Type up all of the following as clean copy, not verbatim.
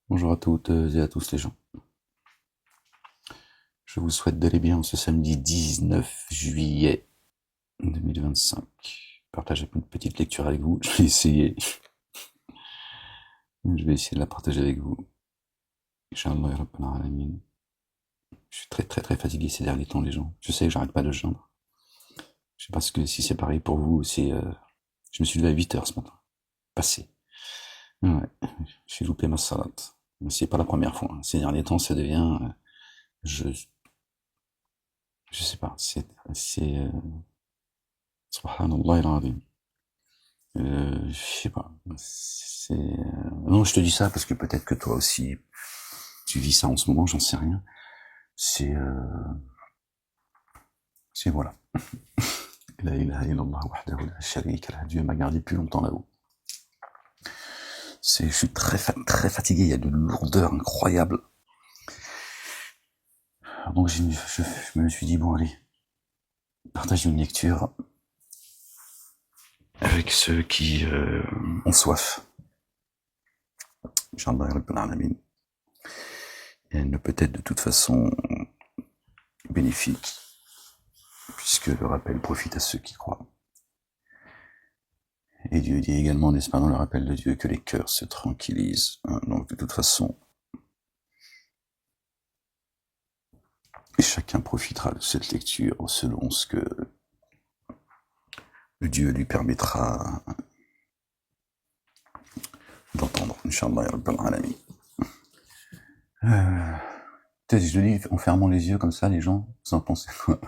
Bonjour à toutes et à tous les gens. Je vous souhaite d'aller bien ce samedi 19 juillet 2025. Partager une petite lecture avec vous. Je vais essayer. De la partager avec vous. Inch'Allah ya Rabbil Alamin. Je suis très très très fatigué ces derniers temps les gens. Je sais que j'arrête pas de geindre. Je sais pas si c'est pareil pour vous. Je me suis levé à 8 heures ce matin. Passé. Ouais. J'ai loupé ma salade. Mais c'est pas la première fois. Ces derniers temps ça devient... je je sais pas. Subhanallah al-Azim. Je sais pas. Non, je te dis ça parce que peut-être que toi aussi, tu vis ça en ce moment, j'en sais rien. C'est, euh... c'est voilà. La ilaha illallah wahdahu la sharika lah. Dieu m'a gardé plus longtemps là-haut. Je suis très fatigué, il y a de lourdeur incroyable. Donc je me suis dit, bon allez, partage une lecture avec ceux qui ont soif. Inch'Allah Rabbil Alamin. Et elle ne peut être de toute façon bénéfique, puisque le rappel profite à ceux qui croient. Et Dieu dit également, n'est-ce pas, dans le rappel de Dieu, que les cœurs se tranquillisent. Donc de toute façon, et chacun profitera de cette lecture selon ce que le Dieu lui permettra d'entendre. Inch'Allah ya Rabbil Alamin. Peut-être je le dis en fermant les yeux comme ça, les gens, vous en pensez quoi?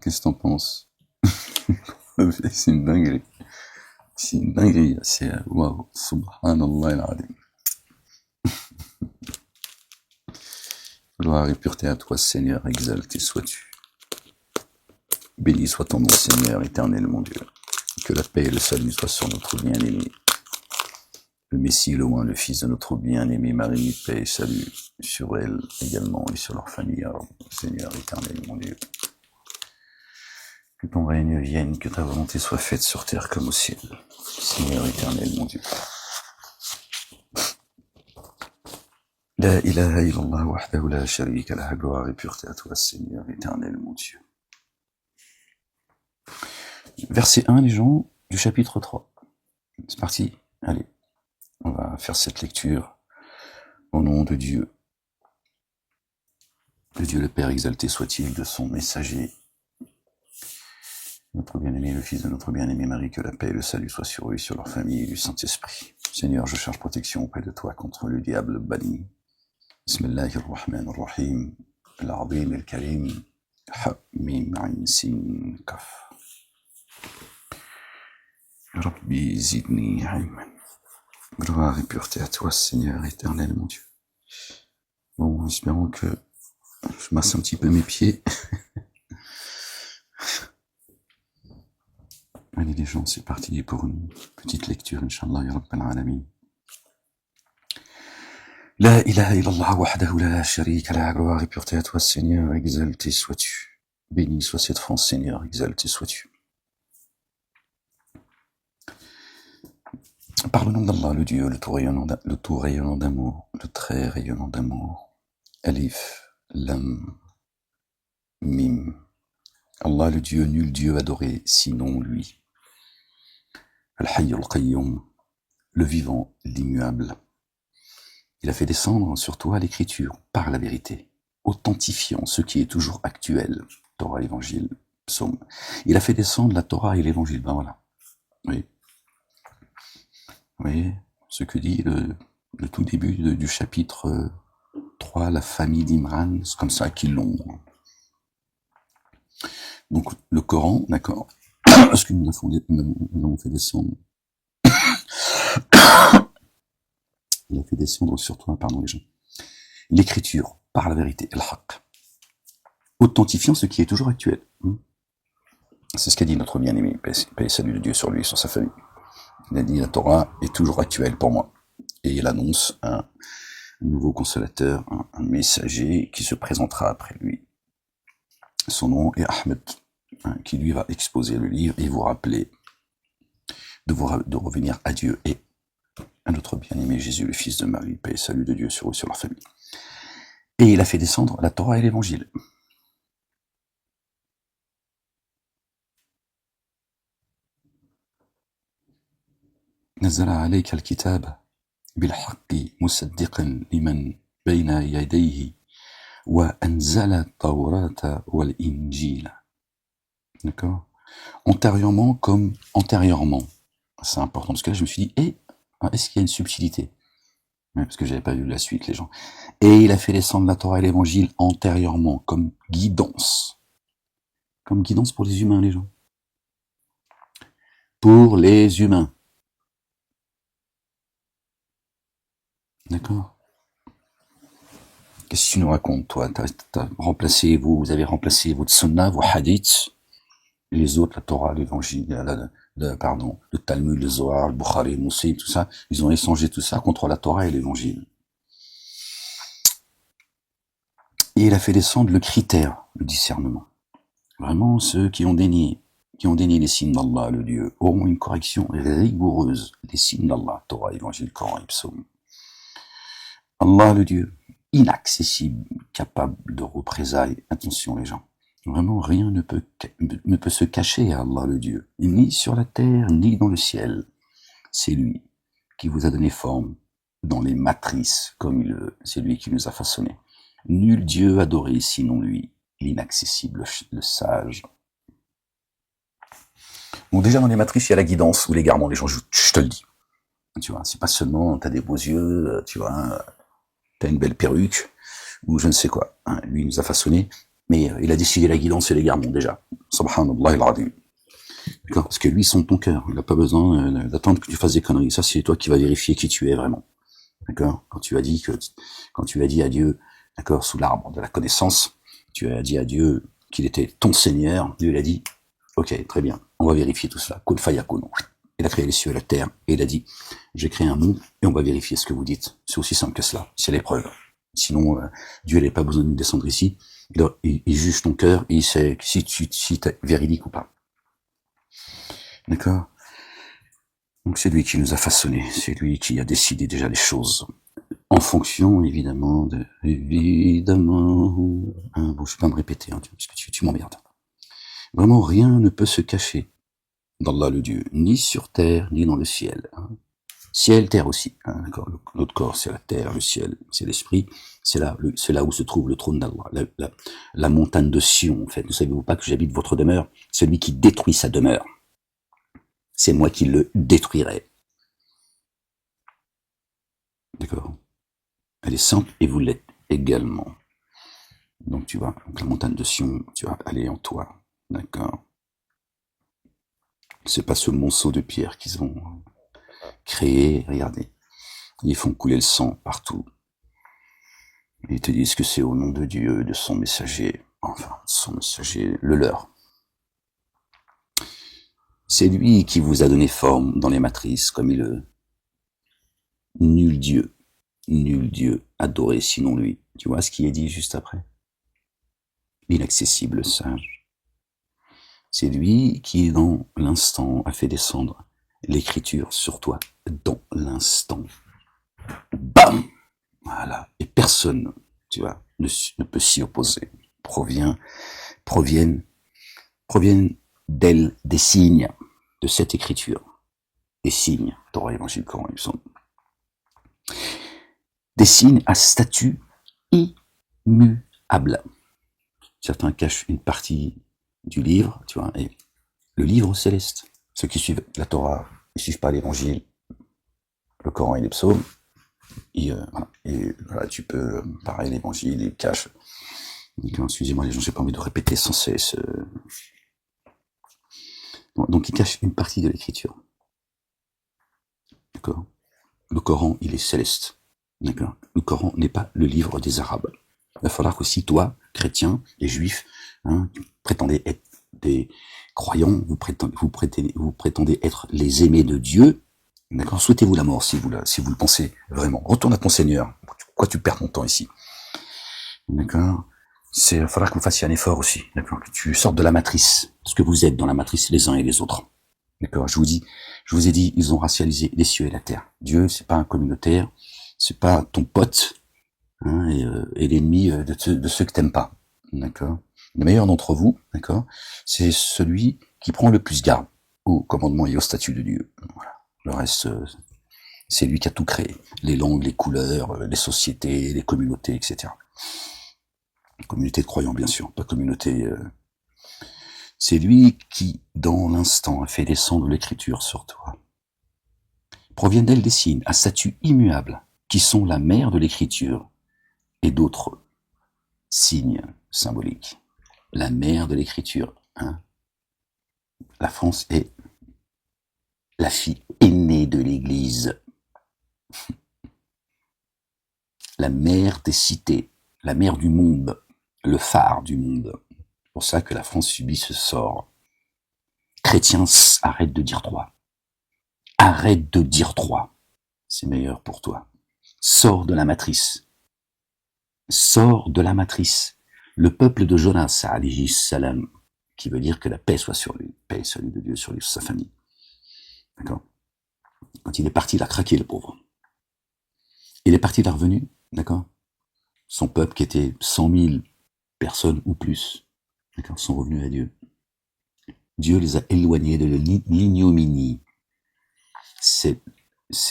Qu'est-ce que t'en penses? C'est une dinguerie. C'est une dinguerie. C'est waouh, subhanallah al-azim. Gloire et pureté à toi, Seigneur, exalté sois-tu. Béni soit ton nom, Seigneur, éternel, mon Dieu. Que la paix et le salut soient sur notre bien-aimé. Le Messie, le loin, le Fils de notre bien-aimé Marie, paix et salut sur elle également et sur leur famille. Alors, Seigneur, éternel, mon Dieu. Que ton règne vienne, que ta volonté soit faite sur terre comme au ciel. Seigneur éternel, mon Dieu. La ilaha illallah wahdahu la sharika lah, gloire et pureté à toi, Seigneur éternel, mon Dieu. Verset 1, les gens, du chapitre 3. C'est parti, allez. On va faire cette lecture au nom de Dieu. De Dieu le Père exalté soit-il, de son messager, notre bien-aimé, le Fils de notre bien-aimé Marie, que la paix et le salut soient sur eux et sur leur famille et du Saint-Esprit. Seigneur, je cherche protection auprès de toi contre le diable banni. Bismillahirrahmanirrahim. Al-Azim al-Karim. Ha-Mim Ain Sin Kaf. Rabbi zidni ilman. Gloire et pureté à toi, Seigneur éternel, mon Dieu. Bon, espérons que je masse un petit peu mes pieds. Allez les gens, c'est parti pour une petite lecture, Inch'Allah ya Rabbil Alamin. La ilaha illallah wahdahu la sharika lah, gloire et pureté à toi, Seigneur, exalté sois-tu. Béni soit cette France, Seigneur, exalté sois-tu. Par le nom d'Allah, le Dieu, le tout rayonnant d'amour, le très rayonnant d'amour. Alif, Lam, Mim. Allah, le Dieu, nul Dieu adoré, sinon lui. Al-Hayy al-Qayyum, le vivant, l'immuable. Il a fait descendre sur toi l'écriture par la vérité, authentifiant ce qui est toujours actuel. Torah, Évangile, Psaume. Il a fait descendre la Torah et l'Évangile. Ben voilà. Oui. Oui, ce que dit le tout début du chapitre 3, la famille d'Imran, c'est comme ça qu'ils l'ont. Donc le Coran, d'accord, parce que nous avons fait descendre. Il a fait descendre sur toi, pardon les gens, l'écriture par la vérité, al-haq, authentifiant ce qui est toujours actuel. C'est ce qu'a dit notre bien-aimé, paix et salut de Dieu sur lui et sur sa famille. Il a dit, la Torah est toujours actuelle pour moi. Et il annonce un nouveau consolateur, un messager qui se présentera après lui. Son nom est Ahmed, qui lui va exposer le livre et vous rappeler de revenir à Dieu et à notre bien-aimé Jésus, le fils de Marie, paix et salut de Dieu sur eux, sur leur famille. Et il a fait descendre la Torah et l'Évangile. نزل عليك الكتاب بالحق مصدقا لمن بين يديه وأنزل التوراة والإنجيل. D'accord? Antérieurement comme antérieurement. C'est important, parce que là, je me suis dit, est-ce qu'il y a une subtilité? Parce que j'avais pas vu la suite, les gens. Et il a fait descendre la Torah et l'Évangile antérieurement, comme guidance. Comme guidance pour les humains, les gens. Pour les humains. D'accord? Qu'est-ce que tu nous racontes, toi? Vous avez remplacé votre sunnah, vos hadiths, les autres, la Torah, l'Évangile, le Talmud, le Zohar, le Bukhari, le Muslim, tout ça, ils ont échangé tout ça contre la Torah et l'Évangile. Et il a fait descendre le critère, le discernement. Vraiment, ceux qui ont dénié les signes d'Allah, le Dieu, auront une correction rigoureuse des signes d'Allah, Torah, Évangile, Coran et Psaume. Allah, le Dieu, inaccessible, capable de représailles. Attention, les gens. Vraiment, rien ne peut se cacher à Allah, le Dieu, ni sur la terre, ni dans le ciel. C'est lui qui vous a donné forme dans les matrices, c'est lui qui nous a façonnés. Nul Dieu adoré sinon lui, l'inaccessible, le sage. Bon, déjà dans les matrices, il y a la guidance ou l'égarement, les gens, je te le dis. Tu vois, c'est pas seulement t'as des beaux yeux, tu vois, t'as une belle perruque, ou je ne sais quoi. Hein, lui, il nous a façonné, mais il a décidé la guidance et l'égarement déjà. Subhanallah al-Azim. D'accord? Parce que lui, son ton cœur. Il n'a pas besoin d'attendre que tu fasses des conneries. Ça, c'est toi qui vas vérifier qui tu es vraiment. D'accord? Quand tu as dit à Dieu, d'accord, sous l'arbre de la connaissance, tu as dit à Dieu qu'il était ton Seigneur, Dieu l'a dit, ok, très bien, on va vérifier tout cela. Kun fayakun. Il a créé les cieux et la terre, et il a dit, j'ai créé un monde, et on va vérifier ce que vous dites. C'est aussi simple que cela. C'est l'épreuve. Sinon, Dieu n'a pas besoin de descendre ici. Il juge ton cœur, et il sait si t'es véridique ou pas. D'accord? Donc c'est lui qui nous a façonnés, c'est lui qui a décidé déjà les choses. En fonction, évidemment, bon, je vais pas me répéter, hein, parce que tu m'emmerdes. Vraiment, rien ne peut se cacher d'Allah le Dieu, ni sur terre, ni dans le ciel. Hein. Ciel, terre aussi. Hein, d'accord. Notre corps, c'est la terre, le ciel, c'est l'esprit. C'est là où se trouve le trône d'Allah, la montagne de Sion. En fait, ne savez-vous pas que j'habite votre demeure? Celui qui détruit sa demeure, c'est moi qui le détruirai. D'accord. Elle est simple et vous l'êtes également. Donc tu vois, donc la montagne de Sion, tu vois, elle est en toi. D'accord. C'est pas ce monceau de pierre qu'ils ont créé, regardez. Ils font couler le sang partout. Ils te disent que c'est au nom de Dieu, de son messager, le leur. C'est lui qui vous a donné forme dans les matrices, comme nul Dieu adoré sinon lui. Tu vois ce qui est dit juste après? L'inaccessible sage. C'est lui qui, dans l'instant, a fait descendre l'écriture sur toi, dans l'instant. Bam! Voilà. Et personne, tu vois, ne peut s'y opposer. Proviennent d'elle des signes de cette écriture. Des signes, Torah, Évangile, Coran, Psaume. Des signes à statut immuable. Certains cachent une partie du livre, tu vois, et le livre céleste. Ceux qui suivent la Torah, ils suivent pas l'Évangile, le Coran et les psaumes, et voilà, tu peux, pareil, l'Évangile, ils cachent. Excusez-moi les gens, j'ai pas envie de répéter sans cesse. Donc ils cachent une partie de l'écriture. D'accord? Le Coran, il est céleste. D'accord? Le Coran n'est pas le livre des Arabes. Il va falloir qu'aussi toi, chrétiens et juifs, hein, prétendez être des croyants, vous prétendez être les aimés de Dieu. D'accord? Souhaitez-vous la mort si vous le pensez vraiment. Retourne à ton Seigneur. Pourquoi tu perds ton temps ici? D'accord? Il va falloir que vous fassiez un effort aussi. D'accord? Que tu sortes de la matrice. Parce que vous êtes dans la matrice les uns et les autres. D'accord, je vous ai dit, ils ont racialisé les cieux et la terre. Dieu, c'est pas un communautaire, c'est pas ton pote, hein, et l'ennemi de ceux que t'aimes pas. D'accord. Le meilleur d'entre vous, d'accord, c'est celui qui prend le plus garde au commandement et au statut de Dieu. Voilà. Le reste, c'est lui qui a tout créé. Les langues, les couleurs, les sociétés, les communautés, etc. Communauté de croyants, bien sûr, pas communauté... C'est lui qui, dans l'instant, a fait descendre l'écriture sur toi. Proviennent d'elle des signes à statut immuable, qui sont la mère de l'écriture, et d'autres signes symboliques. La mère de l'écriture, hein. La France est la fille aînée de l'Église, la mère des cités, la mère du monde, le phare du monde. C'est pour ça que la France subit ce sort. Chrétiens, arrête de dire 3. Arrête de dire 3. C'est meilleur pour toi. Sors de la matrice. Sors de la matrice. Le peuple de Jonas, alayhi salam, qui veut dire que la paix soit sur lui, paix et salut de Dieu sur lui, sur sa famille. D'accord? Quand il est parti, il a craqué, le pauvre. Il est parti, il est revenu, d'accord? Son peuple, qui était 100 000 personnes ou plus, d'accord, sont revenus à Dieu. Dieu les a éloignés de l'ignominie. C'est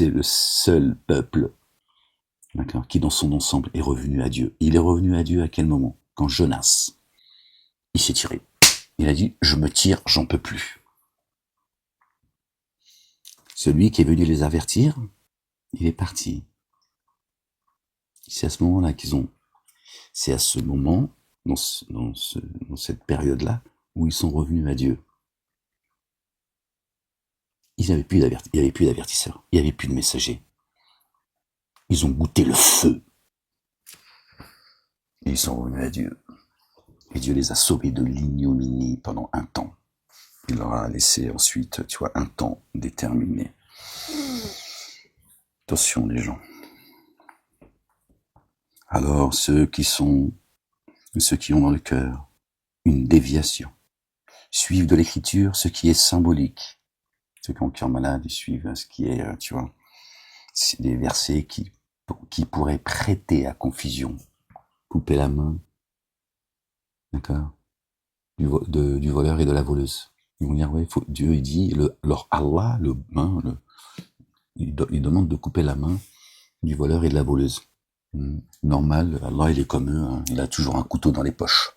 le seul peuple, d'accord, qui dans son ensemble est revenu à Dieu. Il est revenu à Dieu à quel moment? Quand Jonas, il s'est tiré. Il a dit, je me tire, j'en peux plus. Celui qui est venu les avertir, il est parti. C'est à ce moment-là c'est à ce moment, dans cette période-là, où ils sont revenus à Dieu. Il n'y avait plus d'avertisseurs, il n'y avait plus de messagers. Ils ont goûté le feu. Et ils sont revenus à Dieu. Et Dieu les a sauvés de l'ignominie pendant un temps. Il leur a laissé ensuite, tu vois, un temps déterminé. Attention les gens. Alors ceux qui ont dans le cœur une déviation, suivent de l'écriture ce qui est symbolique. Ceux qui ont le cœur malade, ils suivent ce qui est, tu vois, c'est des versets qui pourraient prêter à confusion. Couper la main, d'accord, du voleur et de la voleuse. Ils vont dire, ouais, Dieu, il dit, leur Allah, il demande de couper la main du voleur et de la voleuse. Normal, Allah, il est comme eux, hein, il a toujours un couteau dans les poches.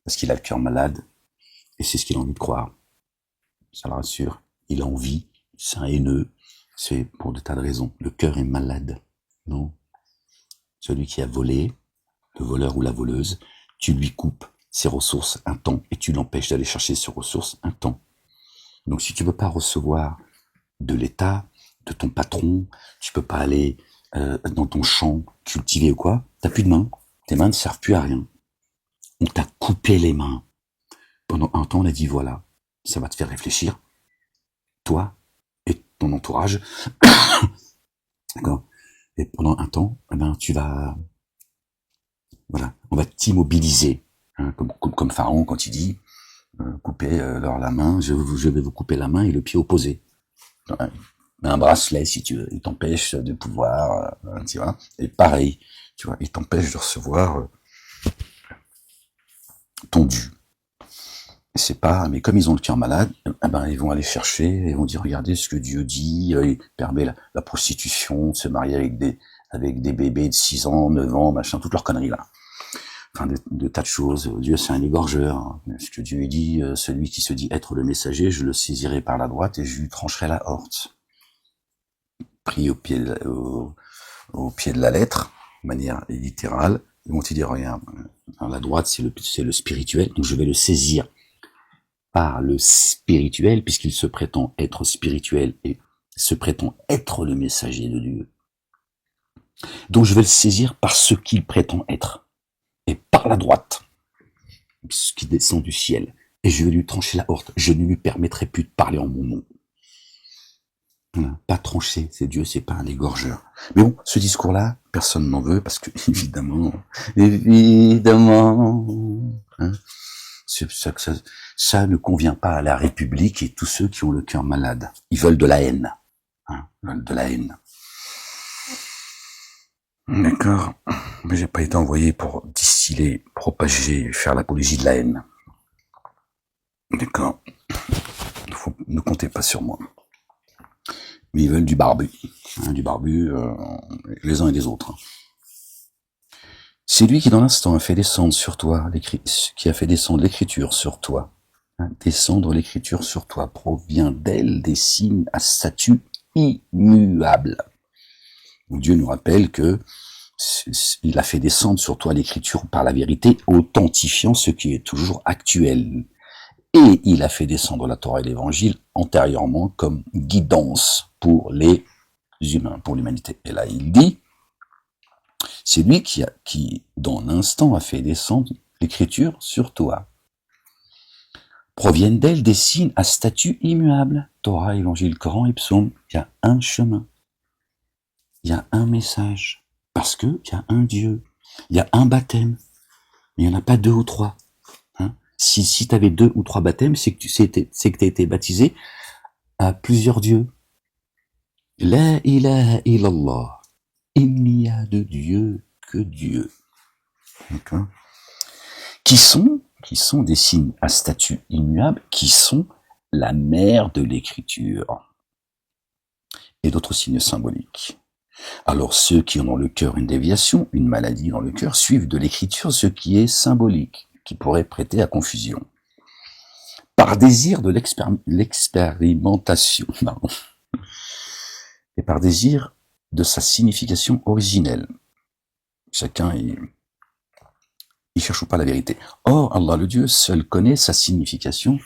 Parce qu'il a le cœur malade, et c'est ce qu'il a envie de croire. Ça le rassure. Il a envie, c'est un haineux, c'est pour des tas de raisons. Le cœur est malade, non? Celui qui a volé, le voleur ou la voleuse, tu lui coupes ses ressources un temps, et tu l'empêches d'aller chercher ses ressources un temps. Donc si tu veux pas recevoir de l'État, de ton patron, tu peux pas aller dans ton champ cultiver ou quoi, t'as plus de mains, tes mains ne servent plus à rien. On t'a coupé les mains. Pendant un temps, on a dit voilà, ça va te faire réfléchir, toi et ton entourage, d'accord. Et pendant un temps, eh ben voilà, on va t'immobiliser, hein, comme Pharaon quand il dit coupez leur la main, je vais vous couper la main et le pied opposé. Un bracelet si tu veux, il t'empêche de pouvoir, tu vois. Et pareil, tu vois, il t'empêche de recevoir ton dû. C'est pas, mais comme ils ont le cœur malade, eh ben ils vont aller chercher, ils vont dire regardez ce que Dieu dit, il permet la prostitution, de se marier avec des bébés de 6 ans, 9 ans, machin, toutes leurs conneries là. Enfin, de tas de choses. Dieu, c'est un égorgeur. Hein. Ce que Dieu dit, celui qui se dit être le messager, je le saisirai par la droite et je lui trancherai la horte. Pris au pied de la lettre, de manière littérale, ils vont te dire, regarde, la droite, c'est le spirituel, donc je vais le saisir par le spirituel, puisqu'il se prétend être spirituel et se prétend être le messager de Dieu. Donc je vais le saisir par ce qu'il prétend être. Et par la droite, ce qui descend du ciel, et je vais lui trancher la horte, je ne lui permettrai plus de parler en mon nom. Voilà, pas trancher, c'est Dieu, c'est pas un égorgeur. Mais bon, ce discours-là, personne n'en veut, parce que, évidemment, hein, Ça ne convient pas à la République et tous ceux qui ont le cœur malade. Ils veulent de la haine. Hein, ils veulent de la haine. D'accord. Mais j'ai pas été envoyé pour distiller, propager, faire l'apologie de la haine. D'accord. Ne comptez pas sur moi. Mais ils veulent du barbu. Hein, du barbu, les uns et les autres. C'est lui qui dans l'instant a fait descendre sur toi, qui a fait descendre l'écriture sur toi. Hein, descendre l'écriture sur toi provient d'elle des signes à statut immuable. Dieu nous rappelle que il a fait descendre sur toi l'écriture par la vérité, authentifiant ce qui est toujours actuel. Et il a fait descendre la Torah et l'évangile antérieurement comme guidance pour les humains, pour l'humanité. Et là, il dit, c'est lui qui, dans l'instant, a fait descendre l'écriture sur toi. Proviennent d'elle des signes à statut immuable. Torah, évangile, Coran et psaume. Il y a un chemin. Il y a un message. Parce que il y a un Dieu. Il y a un baptême. Mais il n'y en a pas deux ou trois. Hein? Si tu avais 2 ou 3 baptêmes, c'est que tu as été baptisé à plusieurs dieux. La ilaha illallah. Il n'y a de Dieu que Dieu. D'accord. Qui sont des signes à statut immuable, qui sont la mère de l'écriture. Et d'autres signes symboliques. Alors ceux qui ont dans le cœur une déviation, une maladie dans le cœur, suivent de l'écriture ce qui est symbolique, qui pourrait prêter à confusion. Par désir de l'expérimentation, et par désir de sa signification originelle. Chacun il cherche pas la vérité. Or, Allah le Dieu seul connaît sa signification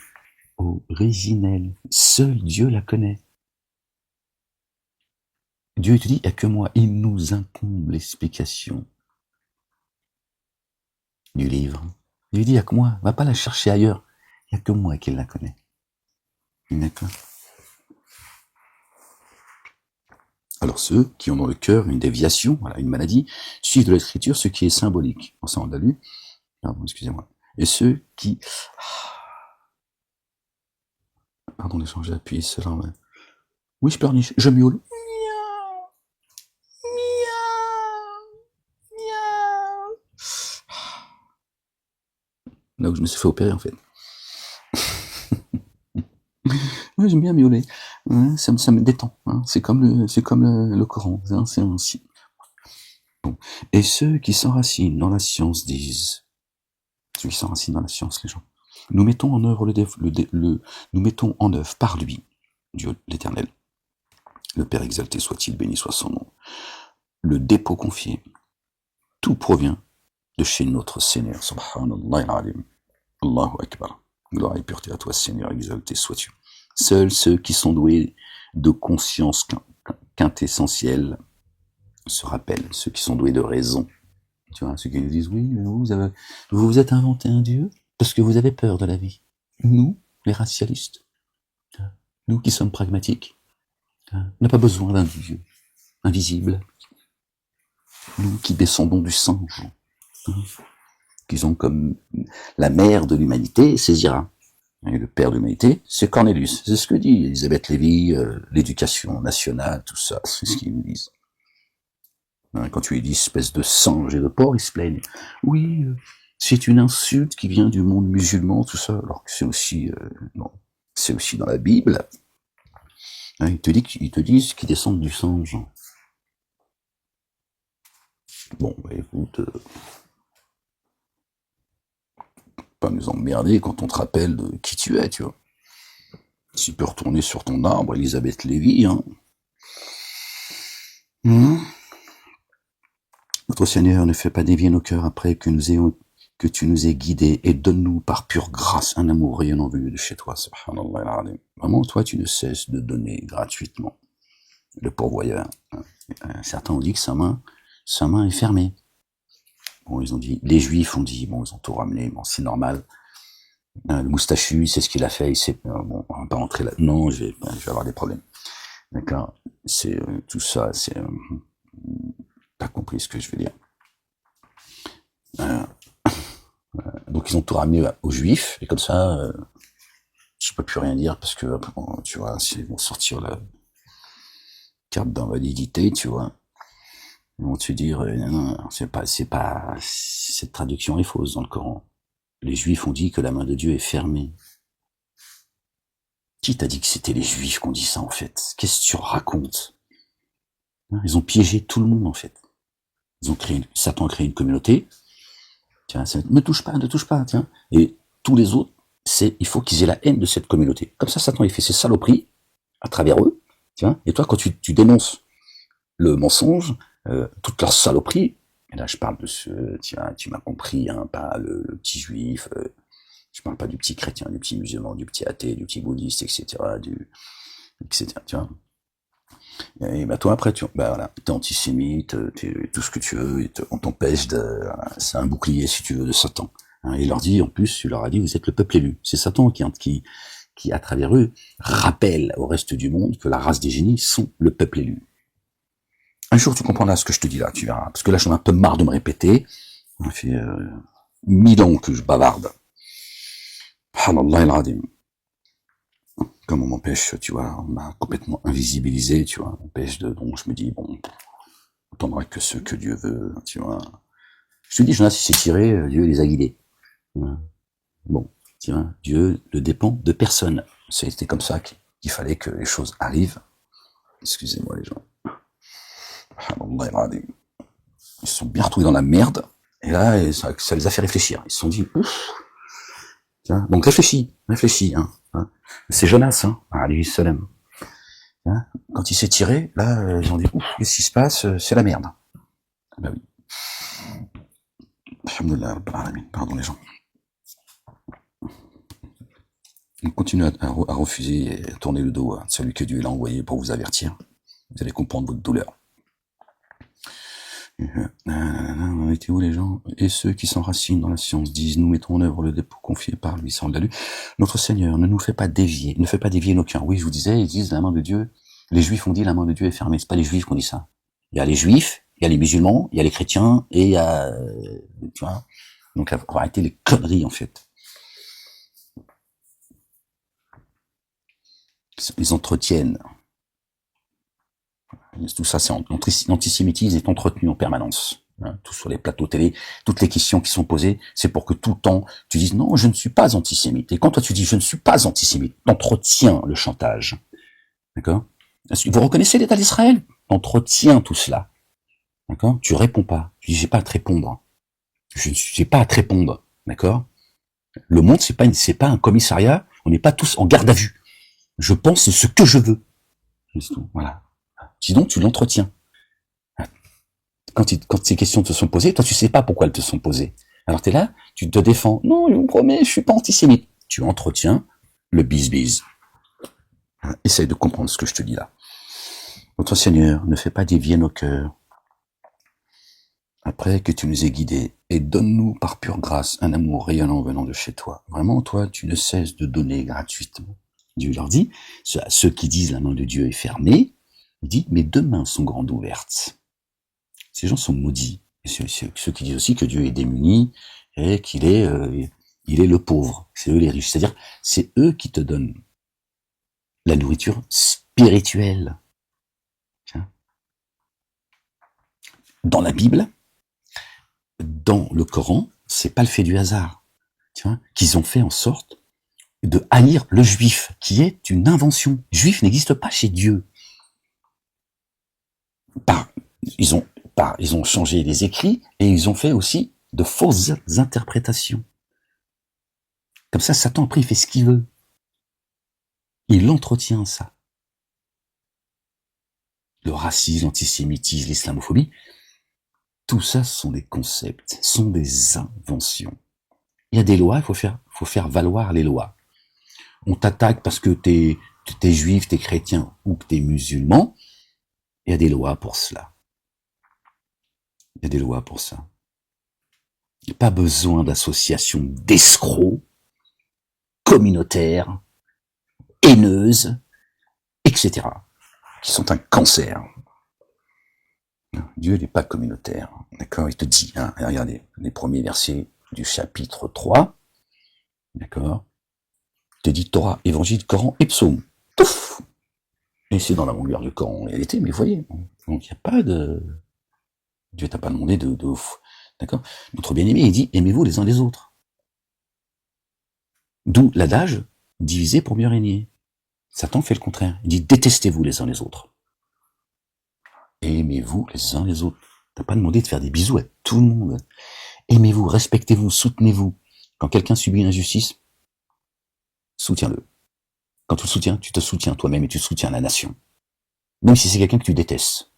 originelle. Seul Dieu la connaît. Dieu te dit, il n'y a que moi. Il nous incombe l'explication du livre. Il lui dit, il n'y a que moi. Va pas la chercher ailleurs. Il n'y a que moi qui la connais. D'accord. Alors ceux qui ont dans le cœur une déviation, voilà, une maladie, suivent de l'écriture ce qui est symbolique. Bon, ça on l'a lu. Pardon, excusez-moi. Et ceux qui... Pardon, j'ai appuyé cela. Ouais. Oui, je pleurniche, je miaule. Là où je me suis fait opérer, en fait. Oui, j'aime bien miauler. Ouais, ça me détend. Hein. C'est comme le Coran. Hein, c'est ainsi. Bon. Et ceux qui s'enracinent dans la science disent, ceux qui s'enracinent dans la science, les gens, nous mettons en œuvre nous mettons en œuvre par lui, Dieu l'Éternel, le Père exalté soit-il, béni soit son nom, le dépôt confié. Tout provient de chez notre Seigneur. Subhanallah al-Alim. Allahu Akbar. Gloire et pureté à toi, Seigneur, exalté sois-tu. Seuls ceux qui sont doués de conscience quintessentielle se rappellent, ceux qui sont doués de raison. Tu vois, ceux qui nous disent, oui, vous vous êtes inventé un Dieu parce que vous avez peur de la vie. Nous, les racialistes, nous qui sommes pragmatiques, on n'a pas besoin d'un Dieu invisible. Nous qui descendons du singe, qui sont comme la mère de l'humanité, c'est Zira. Et le père de l'humanité, c'est Cornelius. C'est ce que dit Elisabeth Lévy, l'éducation nationale, tout ça, c'est ce qu'ils nous disent. Quand tu lui dis espèce de singe et de porc, ils se plaignent. Oui, c'est une insulte qui vient du monde musulman, tout ça, alors que c'est aussi, non, c'est aussi dans la Bible. Ils te disent qu'ils descendent du singe. Bon, bah écoute, pas nous emmerder quand on te rappelle de qui tu es, tu vois. Tu peux retourner sur ton arbre, Elisabeth Lévy, hein. Notre Seigneur ne fait pas dévier nos cœurs après que tu nous aies guidés et donne-nous par pure grâce un amour rayonnant venu de chez toi, subhanallah al-alim. Vraiment, toi, tu ne cesses de donner gratuitement le pourvoyeur. Certains ont dit que sa main est fermée. Bon, ils ont dit, les Juifs ont dit, bon, ils ont tout ramené, bon, c'est normal. Le moustachu, c'est ce qu'il a fait, bon, on va pas rentrer là. Non, je vais avoir des problèmes. D'accord? C'est, tout ça, c'est, t'as compris ce que je veux dire. Donc Donc ils ont tout ramené aux Juifs, et comme ça, je peux plus rien dire, parce que, tu vois, s'ils vont sortir la carte d'invalidité, tu vois, ils vont te dire, non, cette traduction est fausse dans le Coran. Les Juifs ont dit que la main de Dieu est fermée. Qui t'a dit que c'était les Juifs qu'on dit ça, en fait? Qu'est-ce que tu racontes? Ils ont piégé tout le monde, en fait. Satan a créé une communauté. Tiens, ne touche pas, tiens. Et tous les autres, il faut qu'ils aient la haine de cette communauté. Comme ça, Satan, il fait ses saloperies à travers eux. Tiens. Et toi, quand tu dénonces le mensonge, toute leur saloperie, et là, je parle de tiens, tu m'as compris, hein, pas le petit juif, je parle pas du petit chrétien, du petit musulman, du petit athée, du petit bouddhiste, etc., etc., tu vois. Et bah toi après voilà, t'es antisémite, t'es tout ce que tu veux, et on t'empêche c'est un bouclier si tu veux de Satan. Hein, il leur dit en plus, tu leur as dit vous êtes le peuple élu. C'est Satan qui à travers eux rappelle au reste du monde que la race des génies sont le peuple élu. Un jour tu comprendras ce que je te dis là, tu verras, parce que là j'en ai un peu marre de me répéter. Ça fait 1000 ans que je bavarde. Subhanallah al-Azim. Comme on m'empêche, tu vois, on m'a complètement invisibilisé, tu vois, donc je me dis, bon, on attendra que ce que Dieu veut, tu vois. Je te dis, Jonas, il s'est tiré, Dieu les a guidés. Bon, tu vois, Dieu ne dépend de personne. C'était comme ça qu'il fallait que les choses arrivent. Excusez-moi les gens. Ils se sont bien retrouvés dans la merde, et là, ça les a fait réfléchir. Ils se sont dit, ouf, tiens, donc réfléchis, hein. C'est Jonas, hein, alayhi salam. Hein, quand il s'est tiré, là, ils ont dit, ouf, qu'est-ce qui se passe? C'est la merde. Ben oui. Pardon les gens. On continue à refuser et à tourner le dos à celui que Dieu l'a envoyé pour vous avertir. Vous allez comprendre votre douleur. On était où les gens? Et ceux qui s'enracinent dans la science disent, nous mettons en œuvre le dépôt confié par lui sans la lue. Notre Seigneur ne nous fait pas dévier, ne fait pas dévier nos cœurs. Oui, je vous disais, ils disent la main de Dieu. Les Juifs ont dit la main de Dieu est fermée. C'est pas les Juifs qui ont dit ça. Il y a les Juifs, il y a les musulmans, il y a les chrétiens, et il y a, tu vois. Donc, on va arrêter les conneries, en fait. Ils entretiennent. Tout ça, c'est l'antisémitisme est entretenu en permanence. Tout sur les plateaux télé, toutes les questions qui sont posées, c'est pour que tout le temps, tu dises non, je ne suis pas antisémite. Et quand toi tu dis je ne suis pas antisémite, t'entretiens le chantage. D'accord? Vous reconnaissez l'État d'Israël? T'entretiens tout cela. D'accord? Tu réponds pas. Tu dis j'ai pas à te répondre. J'ai pas à te répondre. D'accord? Le monde, c'est pas un commissariat. On n'est pas tous en garde à vue. Je pense ce que je veux. C'est tout. Voilà. Sinon, tu l'entretiens. Quand ces questions te sont posées, toi, tu sais pas pourquoi elles te sont posées. Alors, t'es là, tu te défends. Non, je vous promets, je suis pas antisémite. Tu entretiens le bis-bis. Essaye de comprendre ce que je te dis là. Notre Seigneur ne fait pas dévier nos cœurs. Après que tu nous aies guidés, et donne-nous par pure grâce un amour rayonnant venant de chez toi. Vraiment, toi, tu ne cesses de donner gratuitement. Dieu leur dit, ceux qui disent la main de Dieu est fermée, il dit, mes deux mains sont grandes ouvertes. Ces gens sont maudits. Et ceux qui disent aussi que Dieu est démuni et qu'il est, il est le pauvre. C'est eux les riches. C'est-à-dire, c'est eux qui te donnent la nourriture spirituelle. Tiens. Dans la Bible, dans le Coran, c'est pas le fait du hasard. Tiens, qu'ils ont fait en sorte de haïr le juif, qui est une invention. Juif n'existe pas chez Dieu. Ils ont changé les écrits et ils ont fait aussi de fausses interprétations. Comme ça, Satan, après, il fait ce qu'il veut. Il entretient ça. Le racisme, l'antisémitisme, l'islamophobie, tout ça sont des concepts, sont des inventions. Il y a des lois, il faut faire valoir les lois. On t'attaque parce que t'es juif, t'es chrétien ou que t'es musulman. Il y a des lois pour cela. Il y a des lois pour ça. Il n'y a pas besoin d'associations d'escrocs, communautaires, haineuses, etc., qui sont un cancer. Dieu n'est pas communautaire. D'accord? Il te dit, hein, regardez, les premiers versets, du chapitre 3, d'accord, te dit Torah, Évangile, Coran et Psaume. Pouf. Et c'est dans la longueur du Coran en réalité, mais vous voyez, donc il n'y a pas de... Dieu t'a pas demandé de ouf. D'accord. Notre bien-aimé, il dit, aimez-vous les uns les autres. D'où l'adage, diviser pour mieux régner. Satan fait le contraire. Il dit, détestez-vous les uns les autres. Aimez-vous les uns les autres. T'as pas demandé de faire des bisous à tout le monde. Aimez-vous, respectez-vous, soutenez-vous. Quand quelqu'un subit une injustice, soutiens-le. Quand tu le soutiens, tu te soutiens toi-même et tu soutiens la nation. Même si c'est quelqu'un que tu détestes.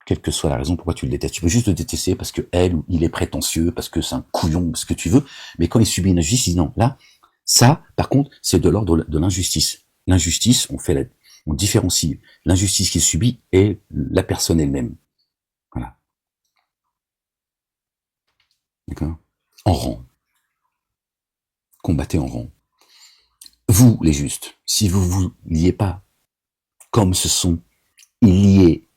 Quelle que soit la raison pourquoi tu le détestes. Tu peux juste le détester parce que elle ou il est prétentieux, parce que c'est un couillon, ce que tu veux. Mais quand il subit une injustice, il dit non. Là, ça, par contre, c'est de l'ordre de l'injustice. L'injustice, on différencie l'injustice qu'il subit et la personne elle-même. Voilà. D'accord? En rang. Combattez en rang. Vous, les justes, si vous vous liez pas, comme ce sont liés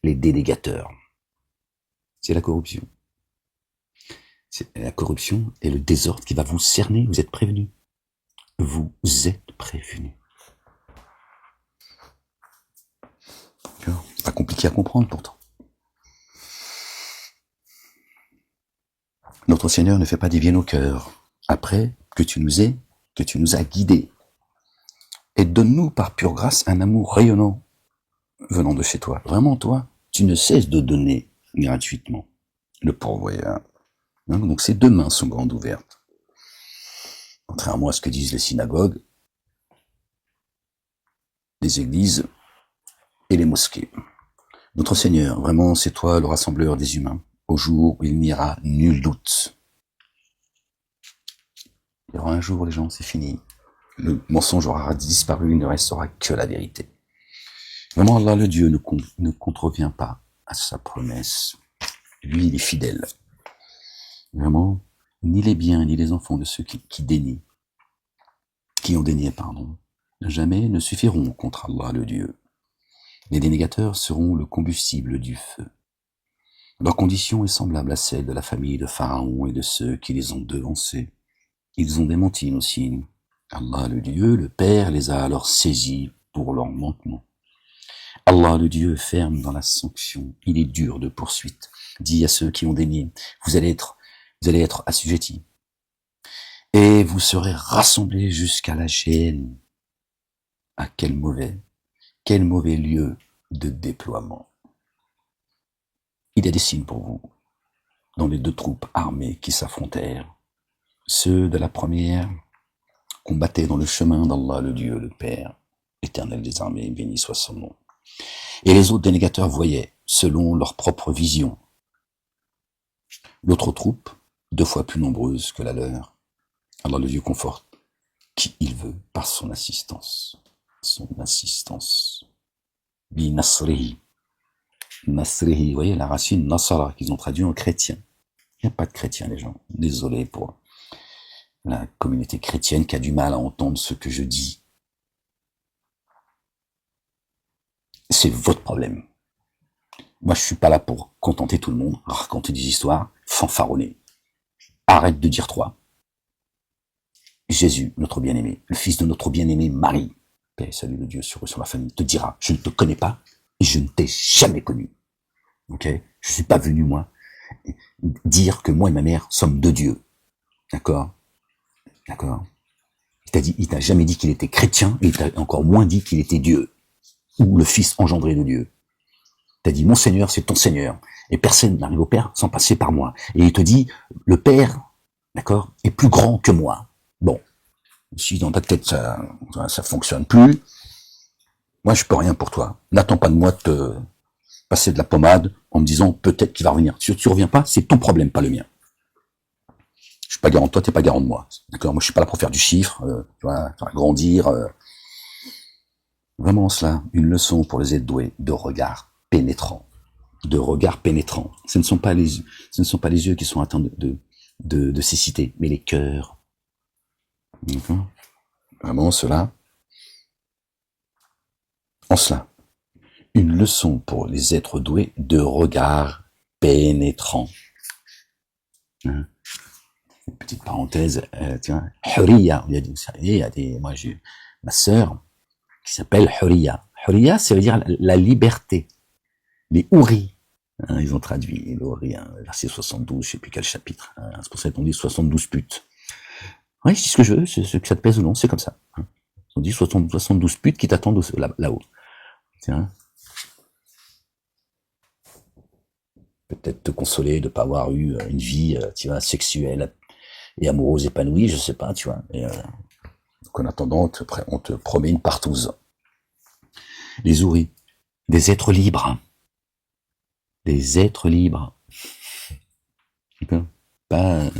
les délégateurs, c'est la corruption. C'est la corruption et le désordre qui va vous cerner. Vous êtes prévenus. Vous êtes prévenus. Pas compliqué à comprendre pourtant. Notre Seigneur ne fait pas dévier nos cœurs après que tu nous as guidés. Et donne-nous par pure grâce un amour rayonnant venant de chez toi. Vraiment, toi, tu ne cesses de donner gratuitement le pourvoyeur. Donc ces deux mains sont grandes ouvertes. Contrairement à ce que disent les synagogues, les églises et les mosquées. Notre Seigneur, vraiment, c'est toi le rassembleur des humains, au jour où il n'y aura nul doute. Il y aura un jour, les gens, c'est fini. Le mensonge aura disparu, il ne restera que la vérité. Vraiment, Allah, le Dieu, ne contrevient pas à sa promesse. Lui, il est fidèle. Vraiment, ni les biens, ni les enfants de ceux qui dénient, qui ont dénié, jamais ne suffiront contre Allah, le Dieu. Les dénégateurs seront le combustible du feu. Leur condition est semblable à celle de la famille de Pharaon et de ceux qui les ont devancés. Ils ont démenti nos signes. Allah, le Dieu, le Père, les a alors saisis pour leur manquement. Allah, le Dieu, ferme dans la sanction. Il est dur de poursuite. Dit à ceux qui ont dénié, vous allez être assujettis. Et vous serez rassemblés jusqu'à la géhenne. Ah, quel mauvais lieu de déploiement. Il y a des signes pour vous, dans les deux troupes armées qui s'affrontèrent. Ceux de la première combattaient dans le chemin d'Allah, le Dieu, le Père, éternel des armées, béni soit son nom. Et les autres dénégateurs voyaient, selon leur propre vision, l'autre troupe, 2 fois plus nombreuse que la leur. Allah, le Dieu, conforte qui il veut par son assistance. Son assistance. Bi nasrihi. Nasrihi, vous voyez la racine nasara qu'ils ont traduit en chrétien. Il n'y a pas de chrétien, les gens. Désolé pour la communauté chrétienne qui a du mal à entendre ce que je dis. C'est votre problème. Moi, je suis pas là pour contenter tout le monde, raconter des histoires, fanfaronner. Arrête de dire 3. Jésus, notre bien-aimé, le fils de notre bien-aimé Marie, paix et salut de Dieu sur la famille, te dira, je ne te connais pas et je ne t'ai jamais connu. Ok? Je suis pas venu, moi, dire que moi et ma mère sommes de Dieu. D'accord? D'accord? Il t'a jamais dit qu'il était chrétien et il t'a encore moins dit qu'il était Dieu. Ou le fils engendré de Dieu. T'as dit, mon Seigneur, c'est ton Seigneur. Et personne n'arrive au Père sans passer par moi. Et il te dit, le Père, d'accord, est plus grand que moi. Bon. Si dans ta tête, ça fonctionne plus, moi, je peux rien pour toi. N'attends pas de moi de te passer de la pommade en me disant, peut-être qu'il va revenir. Si tu reviens pas, c'est ton problème, pas le mien. Je suis pas garant de toi, t'es pas garant de moi. D'accord? Moi, je suis pas là pour faire du chiffre, tu vois, faire grandir, Vraiment cela, une leçon pour les êtres doués de regard pénétrant. De regard pénétrant. Ce ne sont pas les yeux qui sont atteints de cécité, mais les cœurs. D'accord? Vraiment cela. En cela, une leçon pour les êtres doués de regard pénétrant. Petite parenthèse, tiens, Huriya, moi j'ai ma sœur qui s'appelle Huriya. Huriya, ça veut dire la liberté. Les Houris, hein, ils ont traduit les Houris, hein, verset 72, je sais plus quel chapitre. Hein, c'est pour ça qu'on dit 72 putes. Oui, je dis ce que je veux, ce que ça te plaise ou non, c'est comme ça. Hein. On dit 72 putes qui t'attendent là-haut. Tiens. Peut-être te consoler de pas avoir eu une vie, tu vois, sexuelle et amoureuse épanouie, je sais pas, tu vois. Et, donc en attendant, on te promet une partouze. Les Houris, des êtres libres. Des êtres libres. Pas...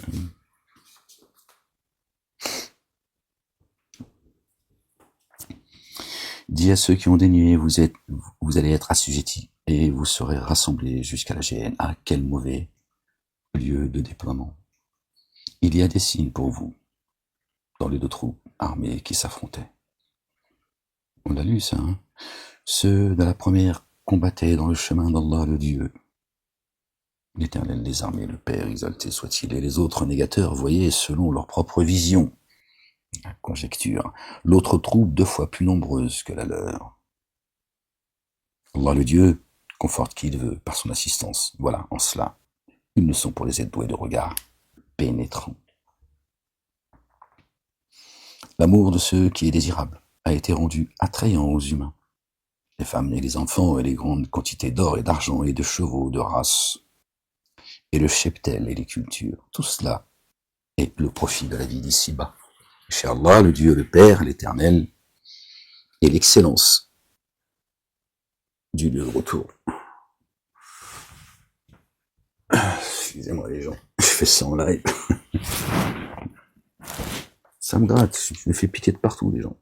Dis à ceux qui ont dénié, vous allez être assujettis et vous serez rassemblés jusqu'à la géhenne. Ah, quel mauvais lieu de déploiement. Il y a des signes pour vous dans les deux troupes armées qui s'affrontaient. On l'a lu ça, hein. Ceux de la première combattaient dans le chemin d'Allah le Dieu. L'Éternel des armées, le Père exalté soit-il, et les autres négateurs voyaient selon leur propre vision, conjecture, l'autre troupe 2 fois plus nombreuse que la leur. Allah le Dieu conforte qui il veut par son assistance. Voilà, en cela, ils ne sont pour les êtres doués de regard pénétrant. L'amour de ceux qui est désirable a été rendu attrayant aux humains. Les femmes et les enfants et les grandes quantités d'or et d'argent et de chevaux de race et le cheptel et les cultures, tout cela est le profit de la vie d'ici-bas. Chez Allah, le Dieu, le Père, l'Éternel, et l'excellence du lieu de retour. Excusez-moi les gens, je fais ça en live. Ça me gratte, je me fais piquer de partout les gens.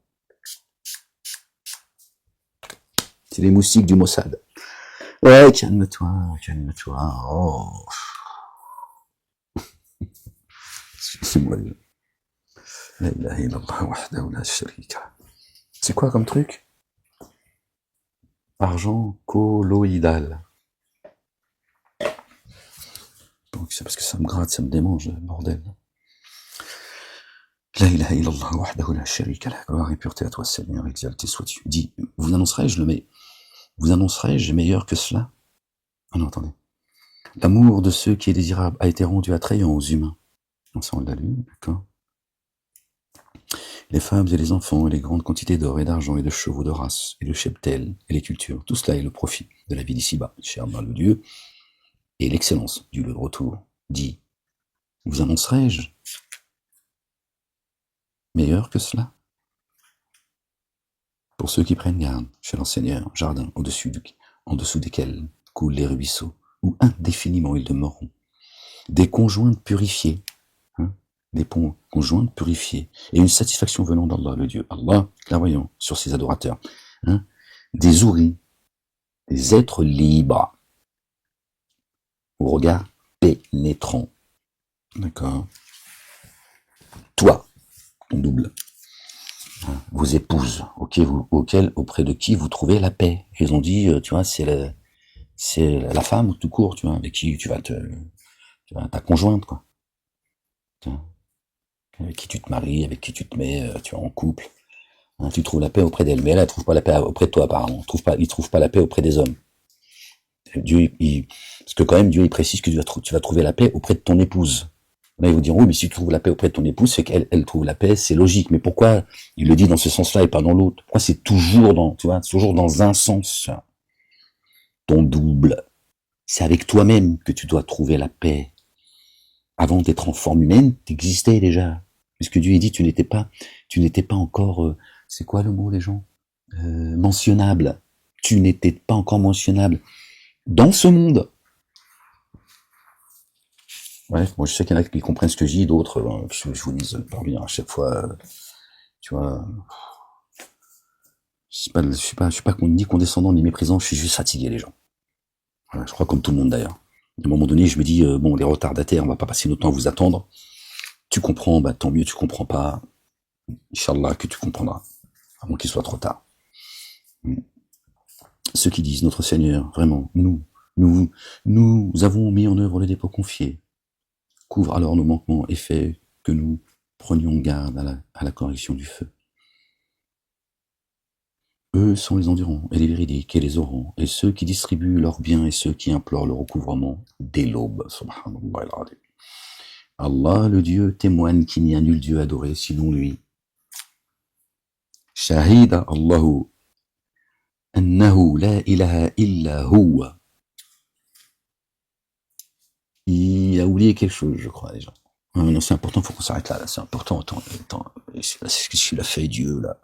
C'est les moustiques du Mossad. Ouais, calme-toi, calme-toi. Oh. Excusez-moi les gens. La ilaha illallah wahdahu la sharika lah. C'est quoi comme truc? Argent colloïdal. Donc c'est parce que ça me gratte, ça me démange, bordel. La ilaha illallah wahdahu la sharika lah. Gloire et pureté à toi, Seigneur, exalté sois-tu. Dis, vous annoncerai-je meilleur que cela? Ah non, attendez. L'amour de ceux qui est désirable a été rendu attrayant aux humains. Ça, on l'a lu, d'accord. Les femmes et les enfants et les grandes quantités d'or et d'argent et de chevaux de race et de cheptel et les cultures, tout cela est le profit de la vie d'ici-bas, cher Allah le Dieu, et l'excellence du lieu de retour. Dit, vous annoncerai-je meilleur que cela? Pour ceux qui prennent garde chez leur Seigneur, jardin en dessous desquels coulent les ruisseaux, où indéfiniment ils demeureront. Des conjointes purifiées, des conjointes purifiées, et une satisfaction venant d'Allah, le Dieu, Allah, clairvoyant sur ses adorateurs, des houris, des êtres libres, au regard pénétrant. D'accord. Toi, ton double, vos épouses, auprès de qui vous trouvez la paix. Ils ont dit, tu vois, c'est la femme tout court, tu vois, avec qui tu vas ta conjointe, quoi. Avec qui tu te maries, avec qui tu te mets, tu vois, en couple. Tu trouves la paix auprès d'elle, mais elle, elle trouve pas la paix auprès de toi, apparemment. Il trouve pas la paix auprès des hommes. Dieu, parce que quand même, Dieu, il précise que tu vas trouver la paix auprès de ton épouse. Là, ils vous diront, oui, mais si tu trouves la paix auprès de ton épouse, c'est qu'elle trouve la paix, c'est logique. Mais pourquoi il le dit dans ce sens-là et pas dans l'autre? Pourquoi c'est toujours toujours dans un sens? Ton double. C'est avec toi-même que tu dois trouver la paix. Avant d'être en forme humaine, t'existais déjà. Puisque Dieu, il dit, tu n'étais pas encore, c'est quoi le mot, les gens? Mentionnable. Tu n'étais pas encore mentionnable dans ce monde. Bref, moi je sais qu'il y en a qui comprennent ce que je dis, d'autres, je vous dis, parvenir à chaque fois, tu vois, je suis pas ni condescendant ni méprisant, je suis juste fatigué, les gens. Voilà, je crois comme tout le monde d'ailleurs. À un moment donné, je me dis, bon, les retardataires, on va pas passer notre temps à vous attendre. Tu comprends, bah tant mieux, tu comprends pas. Inch'Allah que tu comprendras, avant qu'il soit trop tard. Ceux qui disent, notre Seigneur, vraiment, nous avons mis en œuvre le dépôt confié. couvre alors nos manquements et fait que nous prenions garde à la correction du feu. Eux sont les endurants et les véridiques et les orants et ceux qui distribuent leurs biens et ceux qui implorent le recouvrement dès l'aube. Subhanallah al-azim. Allah, le Dieu, témoigne qu'il n'y a nul Dieu adoré sinon lui. Shahida Allahu annahu la ilaha illa huwa. Il a oublié quelque chose, je crois, déjà. Non, c'est important, faut qu'on s'arrête là, c'est important. Attends, c'est ce qu'il a fait, Dieu, là.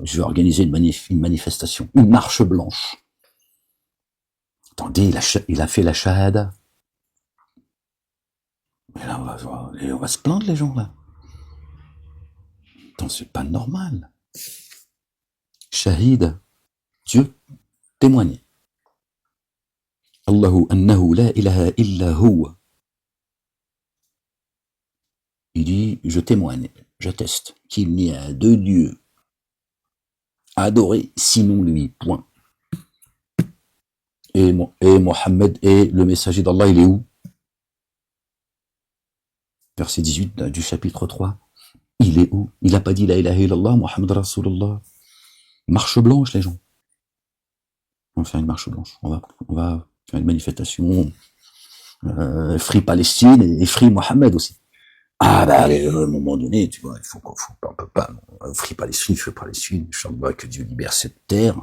Je vais organiser une manifestation, une marche blanche. Attendez, il a fait la shahada. Mais là, on va se plaindre, les gens, là. Attends, c'est pas normal. Shahid, Dieu témoigne. Allahu annahu la ilaha illa huwa. Il dit, je témoigne, j'atteste qu'il n'y a deux dieux à adorer sinon lui, point. Et Mohammed est le messager d'Allah, il est où? Verset 18 du chapitre 3. Il est où? Il n'a pas dit la ilaha illallah, Muhammad Rasulullah. Marche blanche, les gens. On va faire une marche blanche. On va faire une manifestation. Free Palestine et Free Mohammed aussi. Ah bah allez, à un moment donné, tu vois, on peut pas. Free Palestine, Inch'Allah, que Dieu libère cette terre,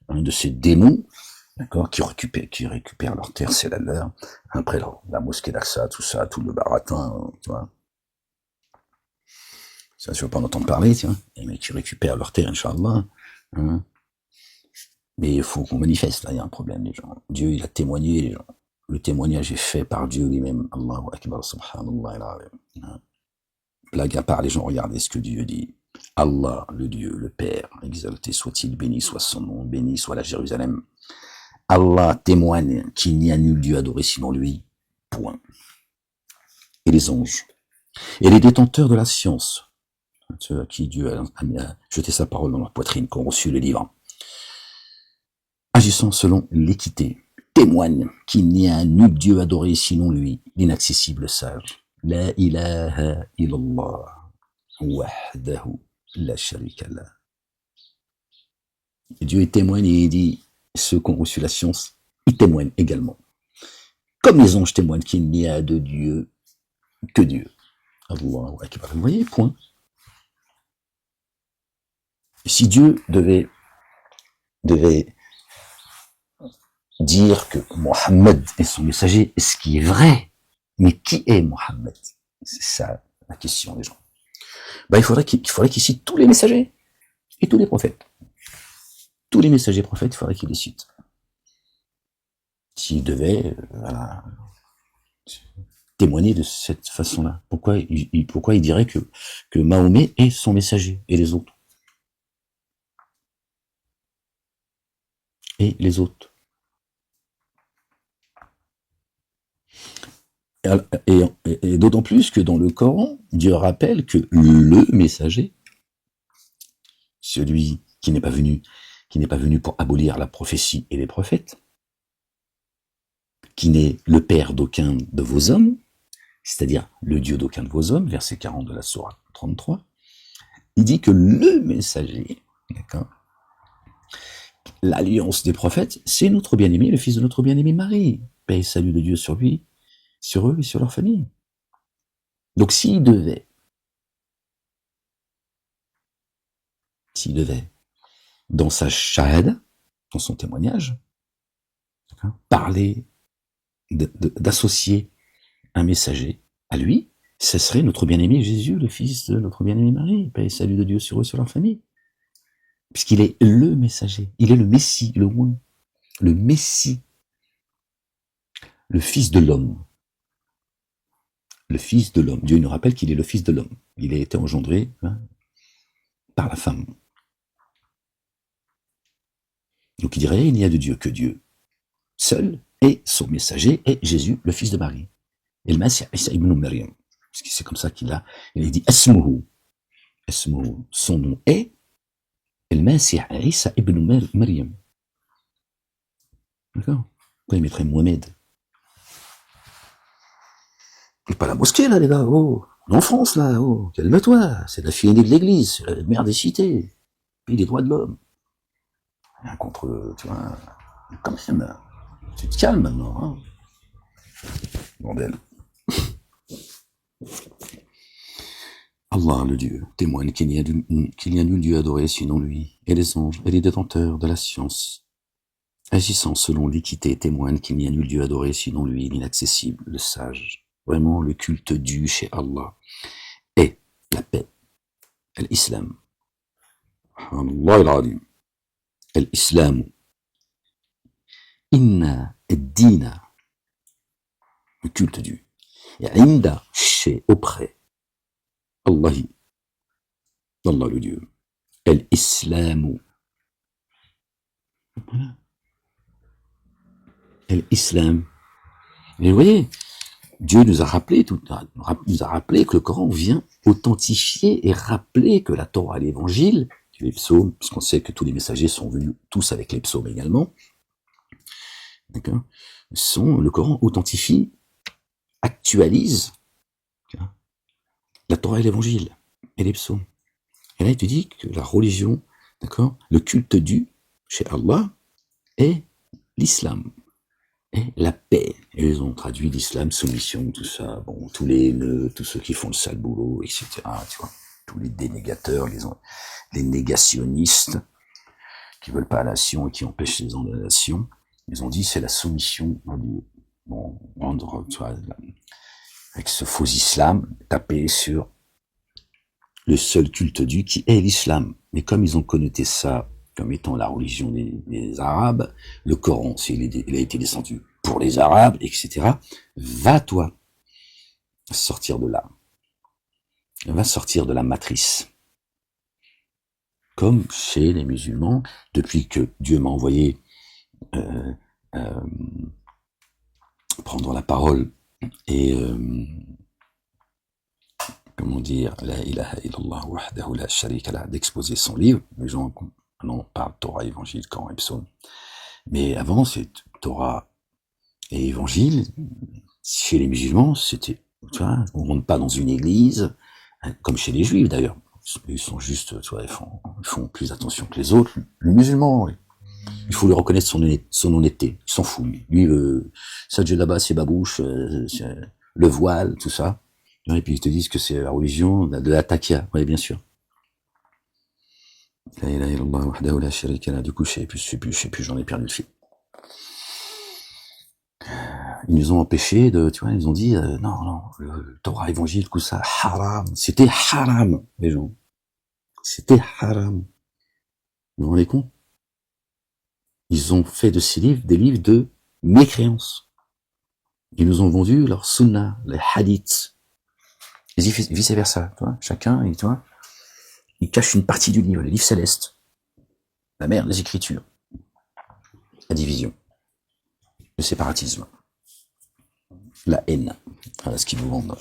un de ces démons, d'accord, qui récupèrent leur terre, c'est la leur. Après la mosquée d'Aqsa, tout ça, tout le baratin, tu vois. Ça, je veux pas en entendre parler, tiens. Les mecs qui récupèrent leur terre, Inch'Allah. Hein. Mais il faut qu'on manifeste, là, il y a un problème, les gens. Dieu, il a témoigné, les gens. Le témoignage est fait par Dieu lui-même. Allahu Akbar, subhanallah. Blague à part, les gens, regardez ce que Dieu dit. Allah, le Dieu, le Père, exalté soit-il, béni soit son nom, béni soit la Jérusalem. Allah témoigne qu'il n'y a nul Dieu adoré sinon lui. Point. Et les anges. Et les détenteurs de la science, ceux à qui Dieu a jeté sa parole dans leur poitrine, qui ont reçu le livre, agissant selon l'équité, témoignent qu'il n'y a nul Dieu adoré sinon lui, l'inaccessible sage. La ilaha illallah, wahdahu, la sharika lah. Dieu témoigne et il dit, ceux qui ont reçu la science, ils témoignent également. Comme les anges témoignent qu'il n'y a de Dieu que Dieu. Allahu Akbar. Vous voyez, point. Si Dieu devait dire que Mohammed est son messager, ce qui est vrai, mais qui est Mohammed? C'est ça la question des gens. Ben, il faudrait qu'il cite tous les messagers et tous les prophètes. Tous les messagers prophètes, il faudrait qu'il les cite. S'il devait témoigner de cette façon-là, pourquoi il dirait que Mahomet est son messager et les autres? Et les autres. Et d'autant plus que dans le Coran, Dieu rappelle que le messager, celui qui n'est pas venu pour abolir la prophétie et les prophètes, qui n'est le père d'aucun de vos hommes, c'est-à-dire le Dieu d'aucun de vos hommes, verset 40 de la sourate 33, il dit que le messager, d'accord, l'alliance des prophètes, c'est notre bien-aimé, le fils de notre bien-aimé Marie. Paix et salut de Dieu sur lui, sur eux et sur leur famille. Donc s'il devait, dans sa shahada, dans son témoignage, parler, d'associer un messager à lui, ce serait notre bien-aimé Jésus, le fils de notre bien-aimé Marie. Paix et salut de Dieu sur eux et sur leur famille. Puisqu'il est le messager, il est le Messie, le oint, le Messie, le fils de l'homme. Le fils de l'homme. Dieu nous rappelle qu'il est le fils de l'homme. Il a été engendré par la femme. Donc il dirait, il n'y a de Dieu que Dieu seul, et son messager est Jésus, le fils de Marie. Et le Messie, Isa ibn Maryam. Parce que c'est comme ça il a dit, Asmuhu, son nom est, et le Messie, Isa ibn Maryam. D'accord? Pourquoi il mettrait Mohamed? pas la mosquée, là, les gars, oh. On est en France, là, oh. Calme-toi. C'est la fille aînée de l'église. C'est la mère des cités. Pays des droits de l'homme. Rien contre, tu vois, quand même. Tu te calmes maintenant, hein. Bordel. Allah, le Dieu, témoigne qu'il n'y a nul Dieu adoré sinon lui, et les anges, et les détenteurs de la science, agissant selon l'équité, témoignent qu'il n'y a nul Dieu adoré sinon lui, l'inaccessible, le sage. Vraiment, le culte dû chez Allah est la paix, l'islam. Allah al-Adim. L'islam. Inna ad-dina. Le culte dû. Et inda, chez, auprès. Allahi. Allah le Dieu. L'islam. L'islam. Et vous voyez, Dieu nous a rappelé que le Coran vient authentifier et rappeler que la Torah et l'Évangile, les psaumes, puisqu'on sait que tous les messagers sont venus tous avec les psaumes également, d'accord, le Coran authentifie, actualise la Torah et l'Évangile et les psaumes. Et là, il te dit que la religion, d'accord, le culte dû chez Allah est l'islam. Et la paix. Et ils ont traduit l'islam, soumission, tout ça. Bon, tous les haineux, tous ceux qui font le sale boulot, etc. Tu vois, tous les dénégateurs, les négationnistes qui veulent pas la nation et qui empêchent les gens de la nation. Ils ont dit c'est la soumission à Dieu. Bon, tu vois, avec ce faux islam, taper sur le seul culte dû qui est l'islam. Mais comme ils ont connoté ça comme étant la religion des Arabes, le Coran, il a été descendu pour les Arabes, etc. Va toi sortir de là. Va sortir de la matrice. Comme chez les musulmans, depuis que Dieu m'a envoyé prendre la parole et comment dire, la ilaha illallah wahdahu la sharika lah, d'exposer son livre. Les gens non parlent Torah, Évangile, Coran et Psaume. Mais avant, c'est Torah et Évangile. Chez les musulmans, c'était, tu vois, on rentre pas dans une église, comme chez les juifs d'ailleurs. Ils sont juste, tu vois, ils font plus attention que les autres. Le musulman, il faut lui reconnaître son honnêteté. Il s'en fout. Lui, ça, Dieu là-bas, c'est babouche, le voile, tout ça. Et puis ils te disent que c'est la religion de la takia. Oui, bien sûr. Du coup, je sais plus, j'en ai perdu le fil. Ils nous ont empêchés tu vois, ils ont dit, non, le Torah, Évangile, tout ça, haram. C'était haram, les gens. C'était haram. Vous vous rendez compte? Ils ont fait de ces livres des livres de mécréance. Ils nous ont vendu leur sunnah, les hadiths. Et vice versa, tu vois. Chacun, tu vois, il cache une partie du livre, le livre céleste, la mère des Écritures, la division, le séparatisme, la haine. Voilà ce qu'ils vous vendent.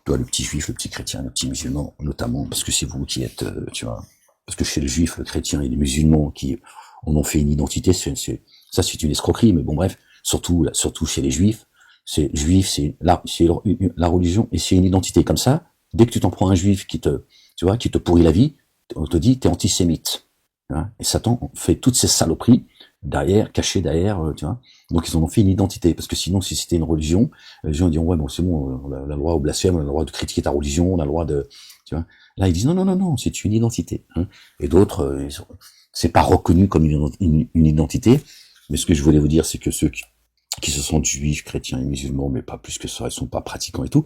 Toi, le petit juif, le petit chrétien, le petit musulman, notamment, parce que c'est vous qui êtes, tu vois, parce que chez le juif, le chrétien et les musulmans qui en ont fait une identité, ça c'est une escroquerie, mais bon bref, surtout chez les juifs, c'est la religion et c'est une identité comme ça. Dès que tu t'en prends un juif qui te pourrit la vie, on te dit t'es antisémite. Hein, et Satan fait toutes ces saloperies cachées derrière, tu vois. Donc ils en ont fait une identité, parce que sinon si c'était une religion, les gens diront ouais bon c'est bon, on a le droit au blasphème, on a le droit de critiquer ta religion, on a le droit de, tu vois. Là ils disent non, c'est une identité. Hein. Et d'autres, c'est pas reconnu comme une identité. Mais ce que je voulais vous dire, c'est que ceux qui se sentent juifs, chrétiens et musulmans, mais pas plus que ça, ils sont pas pratiquants et tout,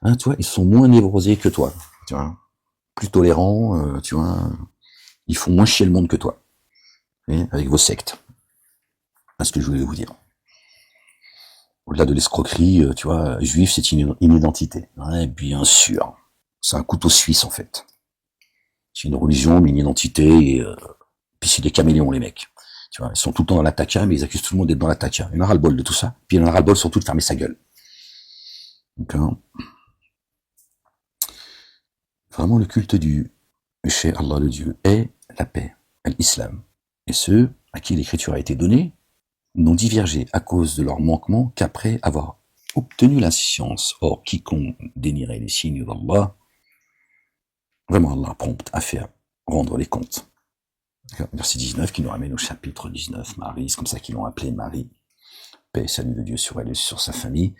hein, tu vois, ils sont moins névrosés que toi, tu vois, plus tolérants, tu vois, ils font moins chier le monde que toi, avec vos sectes. C'est ce que je voulais vous dire. Au-delà de l'escroquerie, tu vois, juif, c'est une identité. Ouais, bien sûr. C'est un couteau suisse, en fait. C'est une religion, mais une identité, et puis c'est des caméléons, les mecs. Tu vois, ils sont tout le temps dans la taka, mais ils accusent tout le monde d'être dans la taka. Il y en a ras-le-bol de tout ça. Puis il y en a ras-le-bol surtout de fermer sa gueule. Donc, vraiment, le culte chez Allah le Dieu est la paix, l'islam. Et ceux à qui l'écriture a été donnée n'ont divergé à cause de leur manquement qu'après avoir obtenu la science. Or, quiconque dénierait les signes d'Allah, vraiment Allah prompte à faire rendre les comptes. Verset 19 qui nous ramène au chapitre 19, Marie, c'est comme ça qu'ils l'ont appelé Marie. Paix et salut de Dieu sur elle et sur sa famille.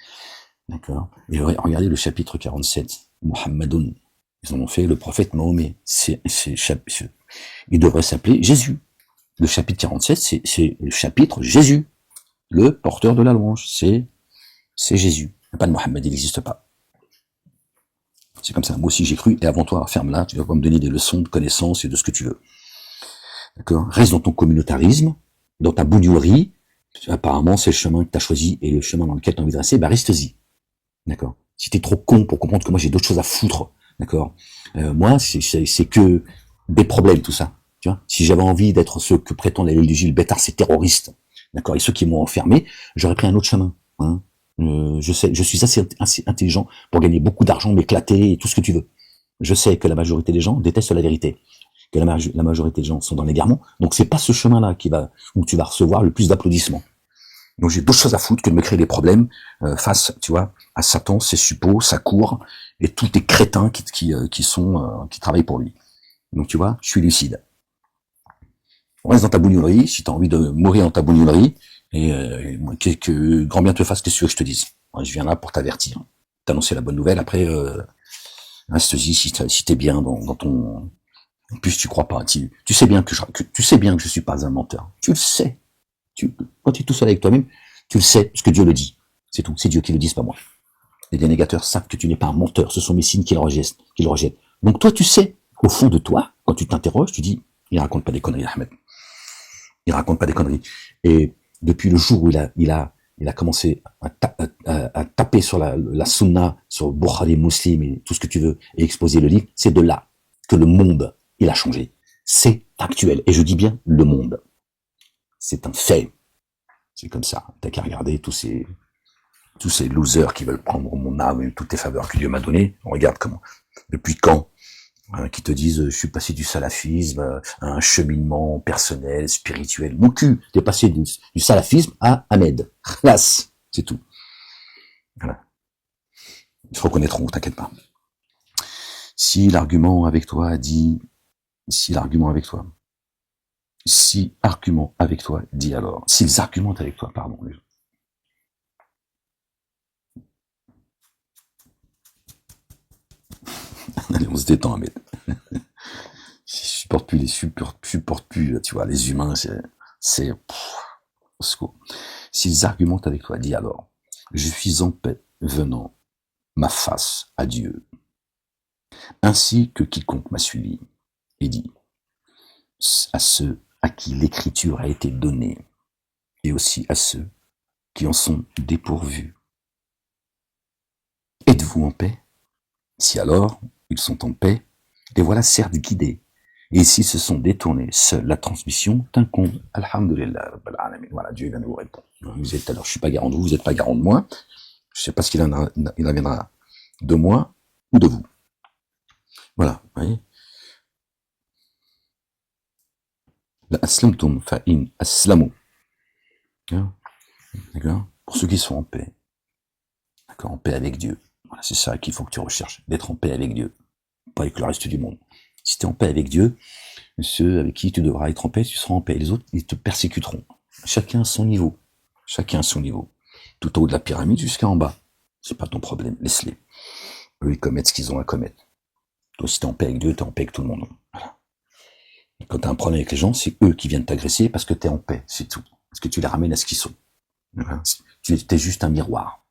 D'accord. Et regardez le chapitre 47, Muhammadun. Ils en ont fait le prophète Mahomet. Il devrait s'appeler Jésus. Le chapitre 47, c'est le chapitre Jésus. Le porteur de la louange. C'est Jésus. Pas de Mohammed, il n'existe pas. C'est comme ça. Moi aussi j'ai cru, et avant toi, ferme-la, tu vas pas me donner des leçons de connaissances et de ce que tu veux. D'accord. Reste dans ton communautarisme, dans ta bougnolerie. Apparemment, c'est le chemin que tu as choisi et le chemin dans lequel tu as envie de rester, bah reste-y. D'accord. Si t'es trop con pour comprendre que moi j'ai d'autres choses à foutre, d'accord. Moi, c'est que des problèmes tout ça. Tu vois. Si j'avais envie d'être ceux que prétendent les Gilles Bétard, ces terroristes, d'accord, et ceux qui m'ont enfermé, j'aurais pris un autre chemin. Hein. Je suis assez intelligent pour gagner beaucoup d'argent, m'éclater et tout ce que tu veux. Je sais que la majorité des gens détestent la vérité, que la majorité des gens sont dans l'égarement. Donc c'est pas ce chemin-là où tu vas recevoir le plus d'applaudissements. Donc j'ai d'autres choses à foutre que de me créer des problèmes face, tu vois, à Satan, ses suppôts, sa cour et tous les crétins qui travaillent pour lui. Donc tu vois, je suis lucide. Reste dans ta bougnolerie, si tu as envie de mourir dans ta bougnolerie, et que grand bien te fasse, qu'est-ce que je te dise. Moi, je viens là pour t'avertir, t'annoncer la bonne nouvelle. Après, reste-y si t'es bien dans ton. En plus, tu crois pas. Tu sais bien que je suis pas un menteur. Tu le sais. Quand tu es tout seul avec toi-même, tu le sais, parce que Dieu le dit. C'est tout. C'est Dieu qui le dit, c'est pas moi. Les dénégateurs savent que tu n'es pas un menteur. Ce sont mes signes qui le rejettent. Donc toi, tu sais, au fond de toi, quand tu t'interroges, tu dis, il raconte pas des conneries, Ahmed. Il raconte pas des conneries. Et depuis le jour où il a commencé à taper sur la sunna, sur Bukhari, Muslim et tout ce que tu veux, et exposer le livre, c'est de là que le monde, il a changé. C'est factuel. Et je dis bien le monde. C'est un fait. C'est comme ça. T'as qu'à regarder tous ces losers qui veulent prendre mon âme et toutes les faveurs que Dieu m'a données. On regarde comment, depuis quand, qui te disent, je suis passé du salafisme à un cheminement personnel, spirituel. Mon cul, t'es passé du salafisme à Ahmed. Classe. C'est tout. Voilà. Ils se reconnaîtront, t'inquiète pas. Si l'argument avec toi, dit s'ils argumentent avec toi, pardon. Allez, on se détend, Ahmed. Je supporte plus, tu vois, les humains, au secours. S'ils argumentent avec toi, dis alors, je suis en paix, venant ma face à Dieu, ainsi que quiconque m'a suivi, et dit, à ceux à qui l'écriture a été donnée, et aussi à ceux qui en sont dépourvus. Êtes-vous en paix? Si alors, ils sont en paix, les voilà certes guidés. Et s'ils se sont détournés, seule la transmission t'incombe. Alhamdulillah, Rabbil Alamin. Voilà, Dieu vient de vous répondre. Vous êtes, alors, je suis pas garant de vous, vous n'êtes pas garant de moi. Je sais pas ce qu'il en viendra de moi ou de vous. Voilà, vous voyez. La aslamtum fa'in aslamu. D'accord? Pour ceux qui sont en paix. D'accord? En paix avec Dieu. Voilà, c'est ça qu'il faut que tu recherches. D'être en paix avec Dieu. Pas avec le reste du monde. Si tu es en paix avec Dieu, ceux avec qui tu devras être en paix, tu seras en paix. Les autres, ils te persécuteront. Chacun à son niveau. Tout au haut de la pyramide jusqu'à en bas. C'est pas ton problème. Laisse-les. Eux, ils commettent ce qu'ils ont à commettre. Toi, si t'es en paix avec Dieu, t'es en paix avec tout le monde. Voilà. Et quand t'as un problème avec les gens, c'est eux qui viennent t'agresser parce que t'es en paix. C'est tout. Parce que tu les ramènes à ce qu'ils sont. Voilà. Tu es juste un miroir.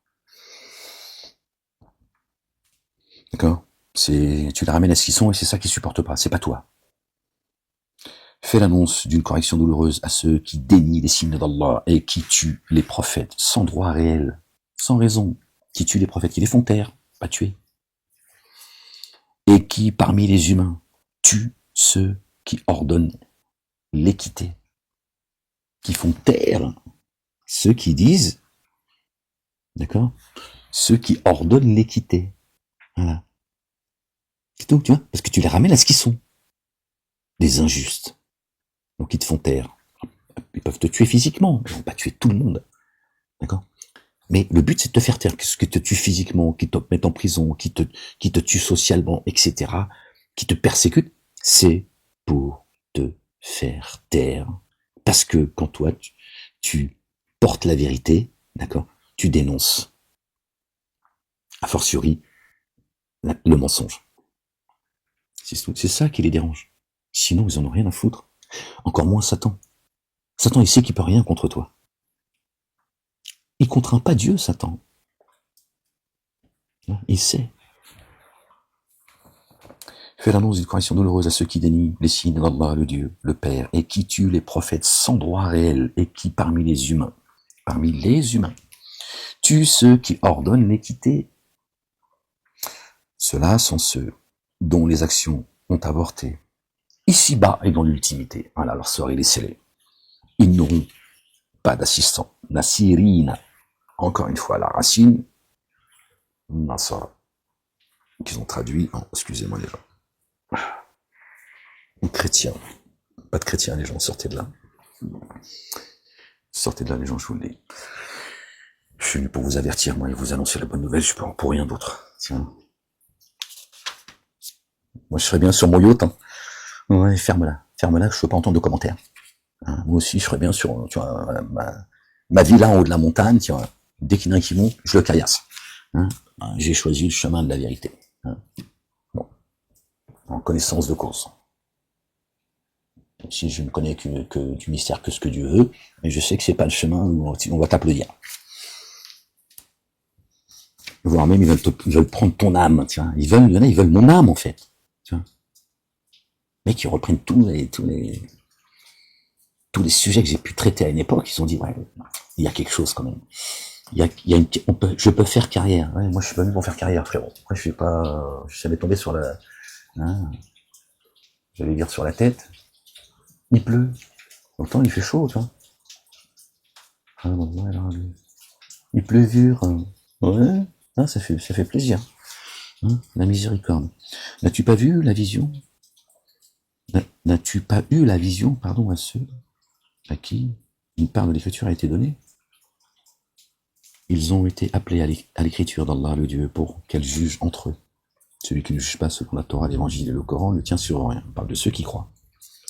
D'accord? Tu les ramènes à ce qu'ils sont et c'est ça qu'ils supportent pas. C'est pas toi. Fais l'annonce d'une correction douloureuse à ceux qui dénient les signes d'Allah et qui tuent les prophètes sans droit réel, sans raison, qui tuent les prophètes, qui les font taire, pas tuer, et qui, parmi les humains, tuent ceux qui ordonnent l'équité, qui font taire ceux qui disent, d'accord, ceux qui ordonnent l'équité. Voilà. C'est tout, tu vois, parce que tu les ramènes à ce qu'ils sont, des injustes. Donc ils te font taire. Ils peuvent te tuer physiquement, mais ils vont pas tuer tout le monde. D'accord? Mais le but, c'est de te faire taire, ce qui te tue physiquement, qui te met en prison, qui te tue socialement, etc., qui te persécute, c'est pour te faire taire. Parce que quand toi, tu portes la vérité, d'accord, tu dénonces, a fortiori, le mensonge. C'est ça qui les dérange. Sinon, ils en ont rien à foutre. Encore moins Satan. Satan, il sait qu'il peut rien contre toi. Il contraint pas Dieu, Satan. Il sait. Fais l'annonce d'une correction douloureuse à ceux qui dénient les signes d'Allah, le Dieu, le Père, et qui tuent les prophètes sans droit réel, et qui, parmi les humains, tuent ceux qui ordonnent l'équité. Ceux-là sont ceux dont les actions ont avorté, ici-bas et dans l'ultimité. Voilà, leur sort, il est scellé. Ils n'auront pas d'assistant. Nasirina. Encore une fois, la racine, Nasara, qu'ils ont traduit en, excusez-moi les gens, en chrétien. Pas de chrétien, les gens, sortez de là. Sortez de là, les gens, je vous le dis. Je suis venu pour vous avertir, moi, et vous annoncer la bonne nouvelle, je suis pas pour rien d'autre. Tiens. Moi, je serais bien sur mon yacht, hein. Ouais, ferme-la, je veux pas entendre de commentaires. Hein, moi aussi, je serais bien sur, tu vois, ma villa en haut de la montagne, tu vois. Dès qu'il y en a un qui monte, je le caillasse. Hein, j'ai choisi le chemin de la vérité. Hein. Bon. En connaissance de cause. Si je ne connais que du mystère que ce que Dieu veut, mais je sais que c'est pas le chemin où on va t'applaudir. Voire même, ils veulent prendre ton âme, tiens. Il y en a, ils veulent mon âme, en fait. Tiens. Mais qui reprennent tous les sujets que j'ai pu traiter à une époque, ils se sont dit, ouais, il y a quelque chose quand même. Je peux faire carrière. Ouais, moi, je suis pas venu pour faire carrière, frérot. Après, je suis jamais tombé sur j'allais dire sur la tête. Il pleut. Pourtant, il fait chaud, tu vois. Ah, bon, alors, il pleuvure. Ouais. Ah, ça fait plaisir. Hein, la miséricorde. N'as-tu pas vu la vision? N'as-tu pas eu la vision, pardon, à ceux à qui une part de l'écriture a été donnée? Ils ont été appelés à l'écriture d'Allah, le Dieu, pour qu'elle juge entre eux. Celui qui ne juge pas selon la Torah, l'Évangile et le Coran ne tient sur rien. On parle de ceux qui croient.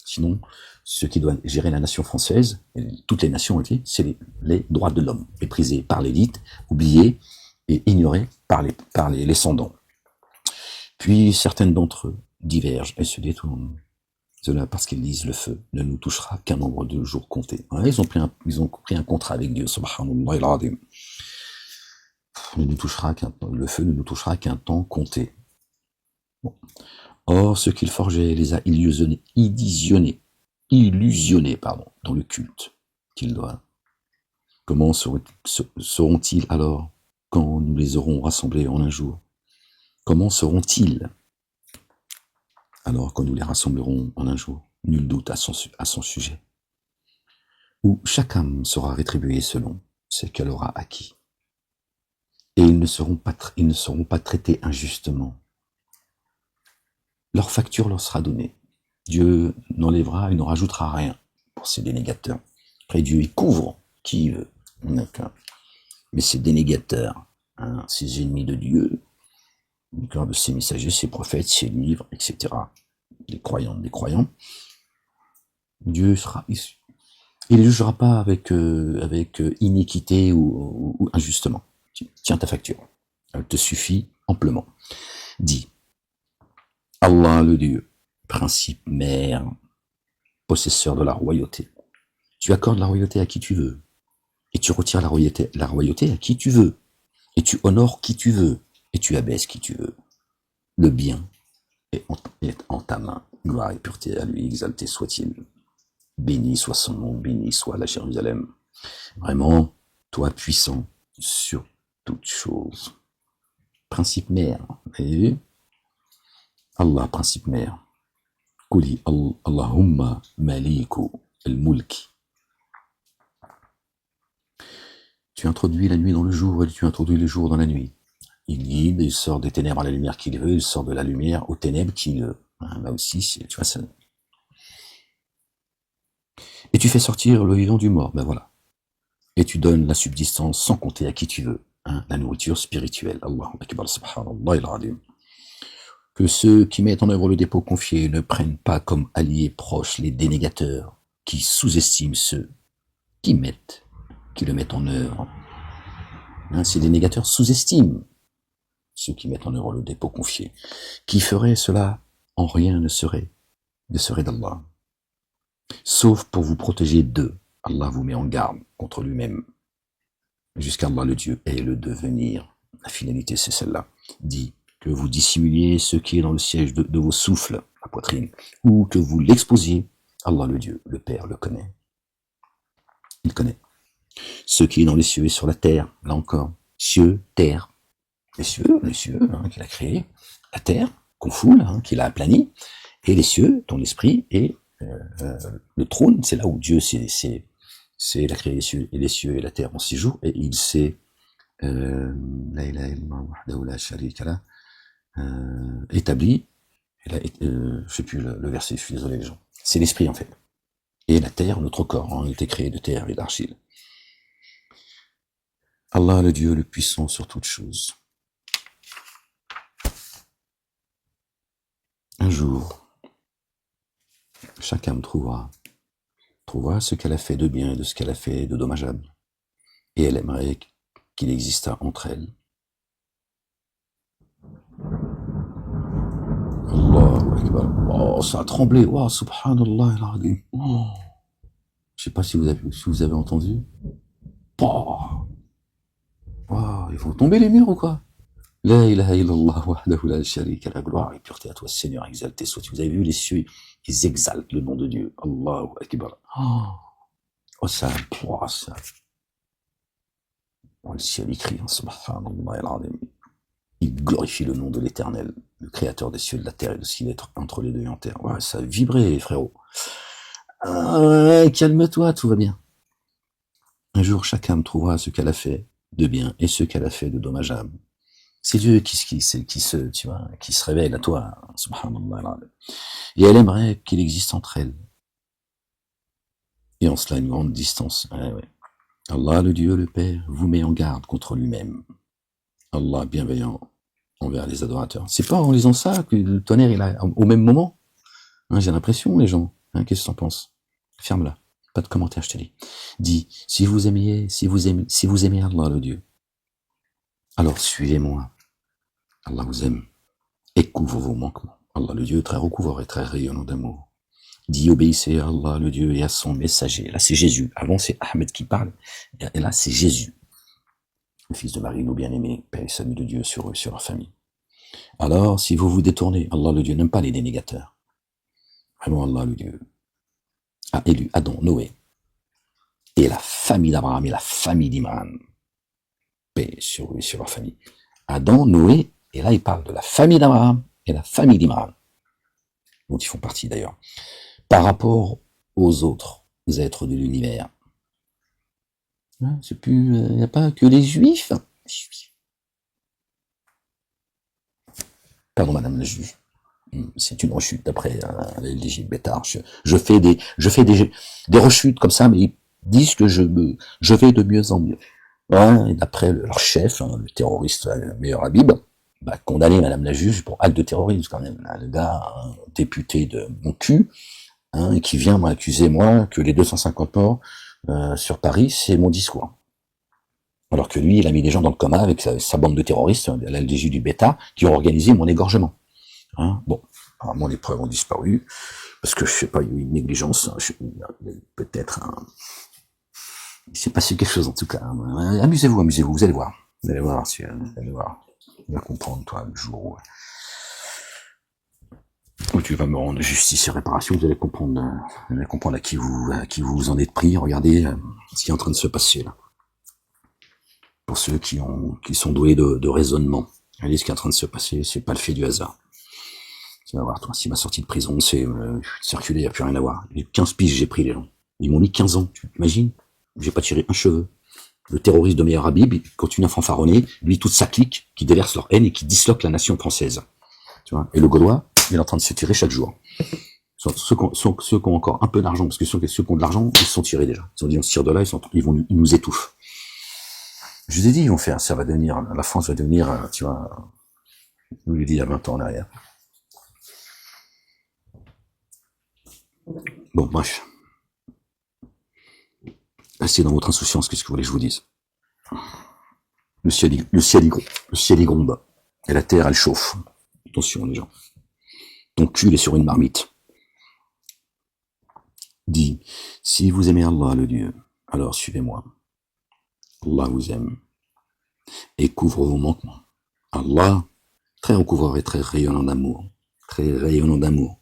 Sinon, ceux qui doivent gérer la nation française, et toutes les nations aussi, c'est les droits de l'homme, méprisés par l'élite, oubliés et ignorés par les descendants. Puis certaines d'entre eux divergent et se détournent. Cela parce qu'ils disent le feu ne nous touchera qu'un nombre de jours comptés. Ouais, ils ont pris un contrat avec Dieu, subhanallah al-azim. Le feu ne nous touchera qu'un temps compté. Bon. Or, ce qu'il forgeait les a illusionnés, dans le culte qu'ils doivent. Comment seront-ils alors quand nous les aurons rassemblés en un jour? Comment seront-ils alors quand nous les rassemblerons en un jour? Nul doute à son sujet. Où chaque âme sera rétribuée selon ce qu'elle aura acquis. Et ils ne seront pas traités injustement. Leur facture leur sera donnée. Dieu n'enlèvera et ne rajoutera rien pour ces dénégateurs. Après, Dieu, il couvre qui il veut. D'accord. Mais ces dénégateurs, hein, ces ennemis de Dieu, de ses messagers, ses prophètes, ses livres, etc., des croyants, Dieu il ne jugera pas avec iniquité ou injustement. Tiens ta facture. Elle te suffit amplement. Dis, Allah le Dieu, principe mère, possesseur de la royauté. Tu accordes la royauté à qui tu veux. Et tu retires la royauté à qui tu veux. Et tu honores qui tu veux. Et tu abaisses qui tu veux. Le bien est en ta main. Gloire et pureté à lui, exalté soit-il. Béni soit son nom, béni soit la Jérusalem. Vraiment, toi puissant sur toutes choses. Principe mère. Vous avez vu? Allah, principe mère. Kuli Allahumma maliku al-mulki. Tu introduis la nuit dans le jour et tu introduis le jour dans la nuit. Il guide, il sort des ténèbres à la lumière qu'il veut, il sort de la lumière aux ténèbres qu'il veut. Là aussi, tu vois ça. Et tu fais sortir le vivant du mort. Ben voilà. et tu donnes la subsistance sans compter à qui tu veux, hein, la nourriture spirituelle. Allahu Akbar, subhanallah al-azim. Que ceux qui mettent en œuvre le dépôt confié ne prennent pas comme alliés proches les dénégateurs qui sous-estiment ceux qui le mettent en œuvre. Hein, ces dénégateurs sous-estiment ceux qui mettent en œuvre le dépôt confié. Qui ferait cela en rien ne serait d'Allah. Sauf pour vous protéger d'eux. Allah vous met en garde contre lui-même. Jusqu'Allah le Dieu ait le devenir. La finalité c'est celle-là. Dit que vous dissimuliez ce qui est dans le siège de vos souffles, la poitrine, ou que vous l'exposiez. Allah le Dieu, le Père, le connaît. Il connaît. Ce qui est dans les cieux et sur la terre, là encore. Cieux, terre. Les cieux, hein, qu'il a créé. La terre, qu'on foule, hein, qu'il a aplani. Et les cieux, ton esprit, et le trône, c'est là où Dieu, il a créé les cieux et la terre en 6 jours, et il s'est établi, je sais plus le verset, je suis désolé les gens, c'est l'esprit en fait. Et la terre, notre corps, hein, était créé de terre et d'argile. Allah le Dieu le puissant sur toutes choses. Un jour, chaque âme trouvera ce qu'elle a fait de bien et de ce qu'elle a fait de dommageable. Et elle aimerait qu'il existât entre elles. Allahu Akbar. Oh, ça a tremblé. Oh, subhanallah al-azim. Oh. Je sais pas si vous avez entendu. Oh. Oh, ils vont tomber les murs ou quoi? La ilaha illallah wahdahu la sharika la gloire et pureté à toi Seigneur, exalté soit-tu. Vous avez vu les cieux, ils exaltent le nom de Dieu. Allahu Akbar. Oh ça. Oh, le ciel il crie, subhanallah al-azim. Il glorifie le nom de l'Éternel, le créateur des cieux, de la terre et de ce qu'il est entre les deux et en terre. Ouais, ça a vibré, frérot. Calme-toi, tout va bien. Un jour, chaque âme trouvera ce qu'elle a fait de bien et ce qu'elle a fait de dommageable. C'est Dieu qui se révèle à toi, subhanallah. Et elle aimerait qu'il existe entre elles. Et en cela, une grande distance. Ouais. Allah, le Dieu, le Père, vous met en garde contre lui-même. Allah, bienveillant envers les adorateurs. C'est pas en lisant ça que le tonnerre, il a, au même moment. Hein, j'ai l'impression, les gens. Hein, qu'est-ce que t'en penses? Ferme-la. Pas de commentaire, je te dis. Dis, si vous aimez Allah, le Dieu, alors suivez-moi. Allah vous aime et couvre vos manquements. Allah le Dieu très recouvreur et très rayonnant d'amour. Dis, obéissez à Allah le Dieu et à son messager. Là c'est Jésus. Avant c'est Ahmed qui parle. Et là c'est Jésus. Le fils de Marie, nous bien-aimés, paix et salut de Dieu sur eux, sur leur famille. Alors, si vous vous détournez, Allah le Dieu n'aime pas les dénégateurs. Vraiment, Allah le Dieu a élu Adam, Noé, et la famille d'Abraham et la famille d'Imran. Paix sur eux et sur leur famille. Adam, Noé, et là il parle de la famille d'Abraham et la famille d'Imran, dont ils font partie d'ailleurs, par rapport aux autres êtres de l'univers. C'est plus, il n'y a pas que les juifs. Pardon, madame la juge. C'est une rechute d'après l'LDJ Bétard. Je fais des rechutes comme ça, mais ils disent que je vais de mieux en mieux. Ouais, et d'après leur chef, le terroriste Meir Habib, condamné madame la juge pour acte de terrorisme quand même. Le gars, député de mon cul, qui vient m'accuser, moi, que les 250 morts sur Paris, c'est mon discours. Alors que lui, il a mis des gens dans le coma avec sa bande de terroristes, la LDJ du Beta, qui ont organisé mon égorgement. Bon, apparemment les preuves ont disparu, parce que je sais pas, il y a eu une négligence, peut-être il s'est passé quelque chose en tout cas. Amusez-vous, vous allez voir. Vous allez voir, tu vas comprendre, toi, le jour où tu vas me rendre justice et réparation, vous allez comprendre à qui vous en êtes pris. Regardez ce qui est en train de se passer là. Pour ceux qui sont doués de raisonnement. Regardez ce qui est en train de se passer, c'est pas le fait du hasard. Tu vas voir, toi, si ma sortie de prison, c'est circuler, il n'y a plus rien à voir. Les 15 piges, j'ai pris les gens. Ils m'ont mis 15 ans, tu t'imagines? J'ai pas tiré un cheveu. Le terroriste de Meir Habib, il continue à fanfaronner, lui, toute sa clique, qui déverse leur haine et qui disloque la nation française. Tu vois? Et le Gaulois, il est en train de se tirer chaque jour. Ceux qui ont encore un peu d'argent, parce que ceux qui ont de l'argent, ils se sont tirés déjà. Ils ont dit on se tire de là, ils nous étouffent. Je vous ai dit, ils vont faire, ça va devenir, la France va devenir, tu vois, je vous l'ai dit il y a 20 ans en arrière. Bon, bref. Restez dans votre insouciance, qu'est-ce que vous voulez que je vous dise? Le ciel il gronde. Et la terre, elle chauffe. Attention, les gens. Ton cul est sur une marmite. Dis, si vous aimez Allah, le Dieu, alors suivez-moi. Allah vous aime et couvre vos manquements. Allah, très recouvreur et très rayonnant d'amour. Très rayonnant d'amour.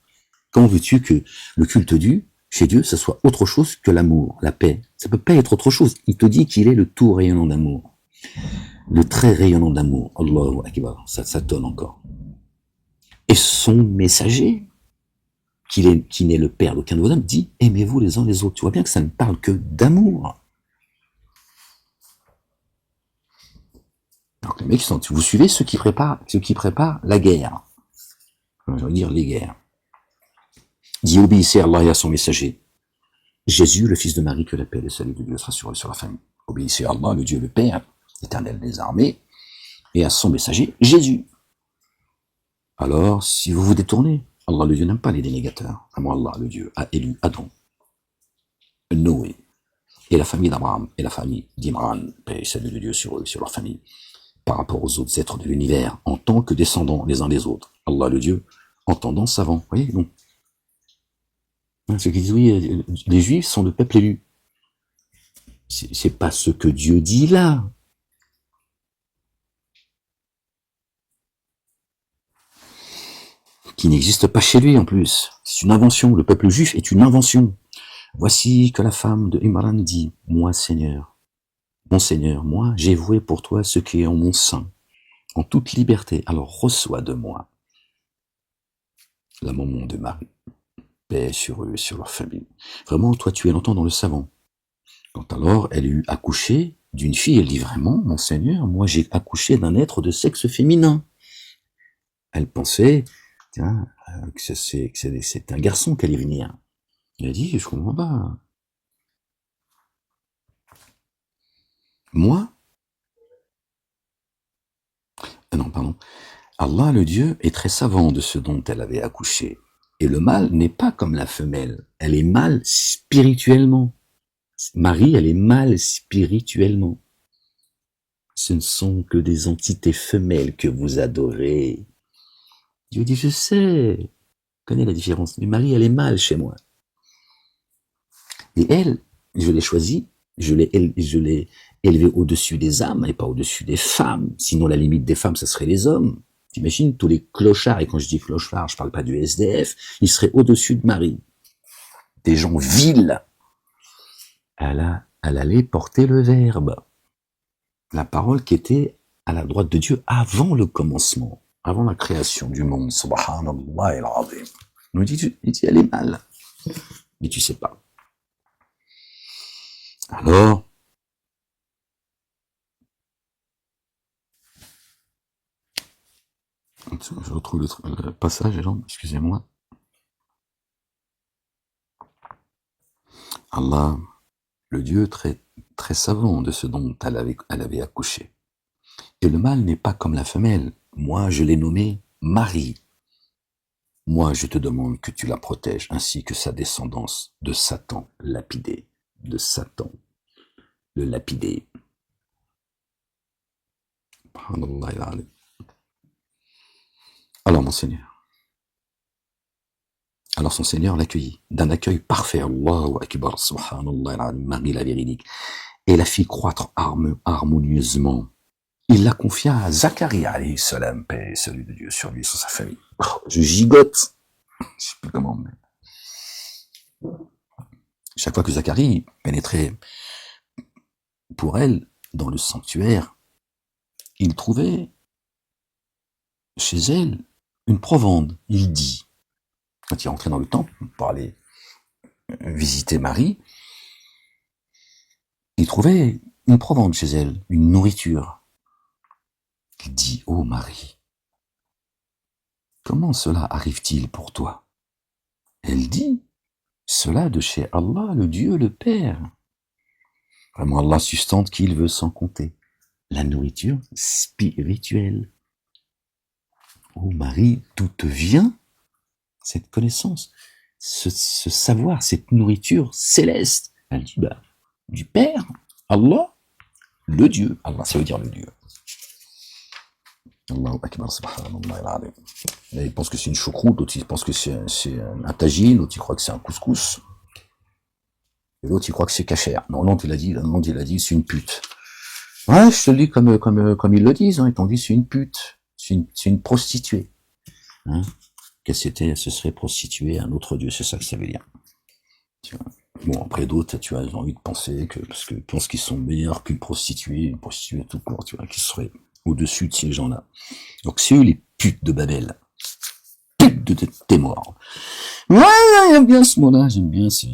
Comment veux-tu que le culte dû chez Dieu, ça soit autre chose que l'amour, la paix? Ça peut pas être autre chose. Il te dit qu'il est le tout rayonnant d'amour. Le très rayonnant d'amour. Allahu Akbar. Ça tonne encore. Et son messager, qui n'est le père d'aucun de vos hommes, dit aimez-vous les uns les autres. Tu vois bien que ça ne parle que d'amour. Donc les mecs sont, vous suivez ceux qui préparent la guerre. Je veux dire les guerres. Dit obéissez à Allah et à son messager. Jésus, le fils de Marie, que la paix et le salut de Dieu sera sur la famille. Obéissez à Allah, le Dieu, le Père, éternel des armées, et à son messager, Jésus. Alors, si vous vous détournez, Allah, le Dieu, n'aime pas les dénégateurs. Vraiment, Allah, le Dieu, a élu Adam, Noé, et la famille d'Abraham, et la famille d'Imran, paix et salut de Dieu sur eux, sur leur famille, par rapport aux autres êtres de l'univers, en tant que descendants les uns des autres. Allah, le Dieu, entendant savant. Vous voyez, donc, ceux qui disent, oui, les Juifs sont le peuple élu. C'est pas ce que Dieu dit là. Qui n'existe pas chez lui en plus. C'est une invention. Le peuple juif est une invention. Voici que la femme de Imran dit, moi Seigneur, mon Seigneur, moi j'ai voué pour toi ce qui est en mon sein, en toute liberté. Alors reçois de moi la maman de Marie. Paix sur eux et sur leur famille. Vraiment, toi tu es longtemps dans le savant. Quand alors elle eut accouché d'une fille, elle dit vraiment, mon Seigneur, moi j'ai accouché d'un être de sexe féminin. Elle pensait, tiens, que c'est un garçon qui allait venir. Il a dit, je comprends pas. Moi? Non, pardon. Allah, le Dieu, est très savant de ce dont elle avait accouché. Et le mâle n'est pas comme la femelle. Elle est mâle spirituellement. Marie, elle est mâle spirituellement. Ce ne sont que des entités femelles que vous adorez. Dieu dit, je sais, je connais la différence. Mais Marie, elle est mâle chez moi. Et elle, je l'ai choisie, je l'ai élevée au-dessus des âmes et pas au-dessus des femmes. Sinon, la limite des femmes, ça serait les hommes. T'imagines tous les clochards, et quand je dis clochards, je parle pas du SDF, ils seraient au-dessus de Marie. Des gens vils. Elle allait porter le verbe. La parole qui était à la droite de Dieu avant le commencement, avant la création du monde. Subhanallah al-Azim. Il dit, elle est mal. Mais tu sais pas. Alors, je retrouve le passage, excusez-moi. Allah, le Dieu très, très savant de ce dont elle avait accouché. Et le mâle n'est pas comme la femelle. Moi, je l'ai nommée Marie. Moi, je te demande que tu la protèges, ainsi que sa descendance de Satan lapidé. De Satan, le lapidé. Alors, mon Seigneur. Alors son Seigneur l'accueillit d'un accueil parfait. Allahu Akbar, subhanallah, Marie la véridique. Et la fit croître harmonieusement. Il la confia à Zacharie, alayhi salam, paix et salut de Dieu sur lui et sur sa famille. Oh, je gigote. Je sais plus comment, mais... Chaque fois que Zacharie pénétrait pour elle dans le sanctuaire, il trouvait chez elle une provende. Il dit, quand il rentrait dans le temple pour aller visiter Marie, il trouvait une provende chez elle, une nourriture. Il dit, ô Marie, comment cela arrive-t-il pour toi? Elle dit cela de chez Allah, le Dieu, le Père. Vraiment, Allah sustente qui il veut sans compter. La nourriture spirituelle. Oh Marie, d'où te vient cette connaissance, ce savoir, cette nourriture céleste? Elle dit, du Père, Allah, le Dieu. Allah, ça veut dire le Dieu. Allahu Akbar, subhanallah al-azim. Il pense que c'est une choucroute, l'autre il pense que c'est un tagine, l'autre il croit que c'est un couscous. Et l'autre il croit que c'est cachère. Non, l'autre il a dit, c'est une pute. Ouais, je te le dis comme ils le disent, hein, ils t'ont dit c'est une pute, c'est une prostituée. Hein, ce serait prostituée à un autre dieu, c'est ça que ça veut dire. Tu vois. Bon, après d'autres, tu vois, ils ont envie de penser parce qu'ils pensent qu'ils sont meilleurs qu'une prostituée tout court, tu vois, qui serait au-dessus de ces gens-là. Donc c'est eux les putes de Babel. Putes de tes morts. Ouais, j'aime bien ce mot-là, j'aime bien, c'est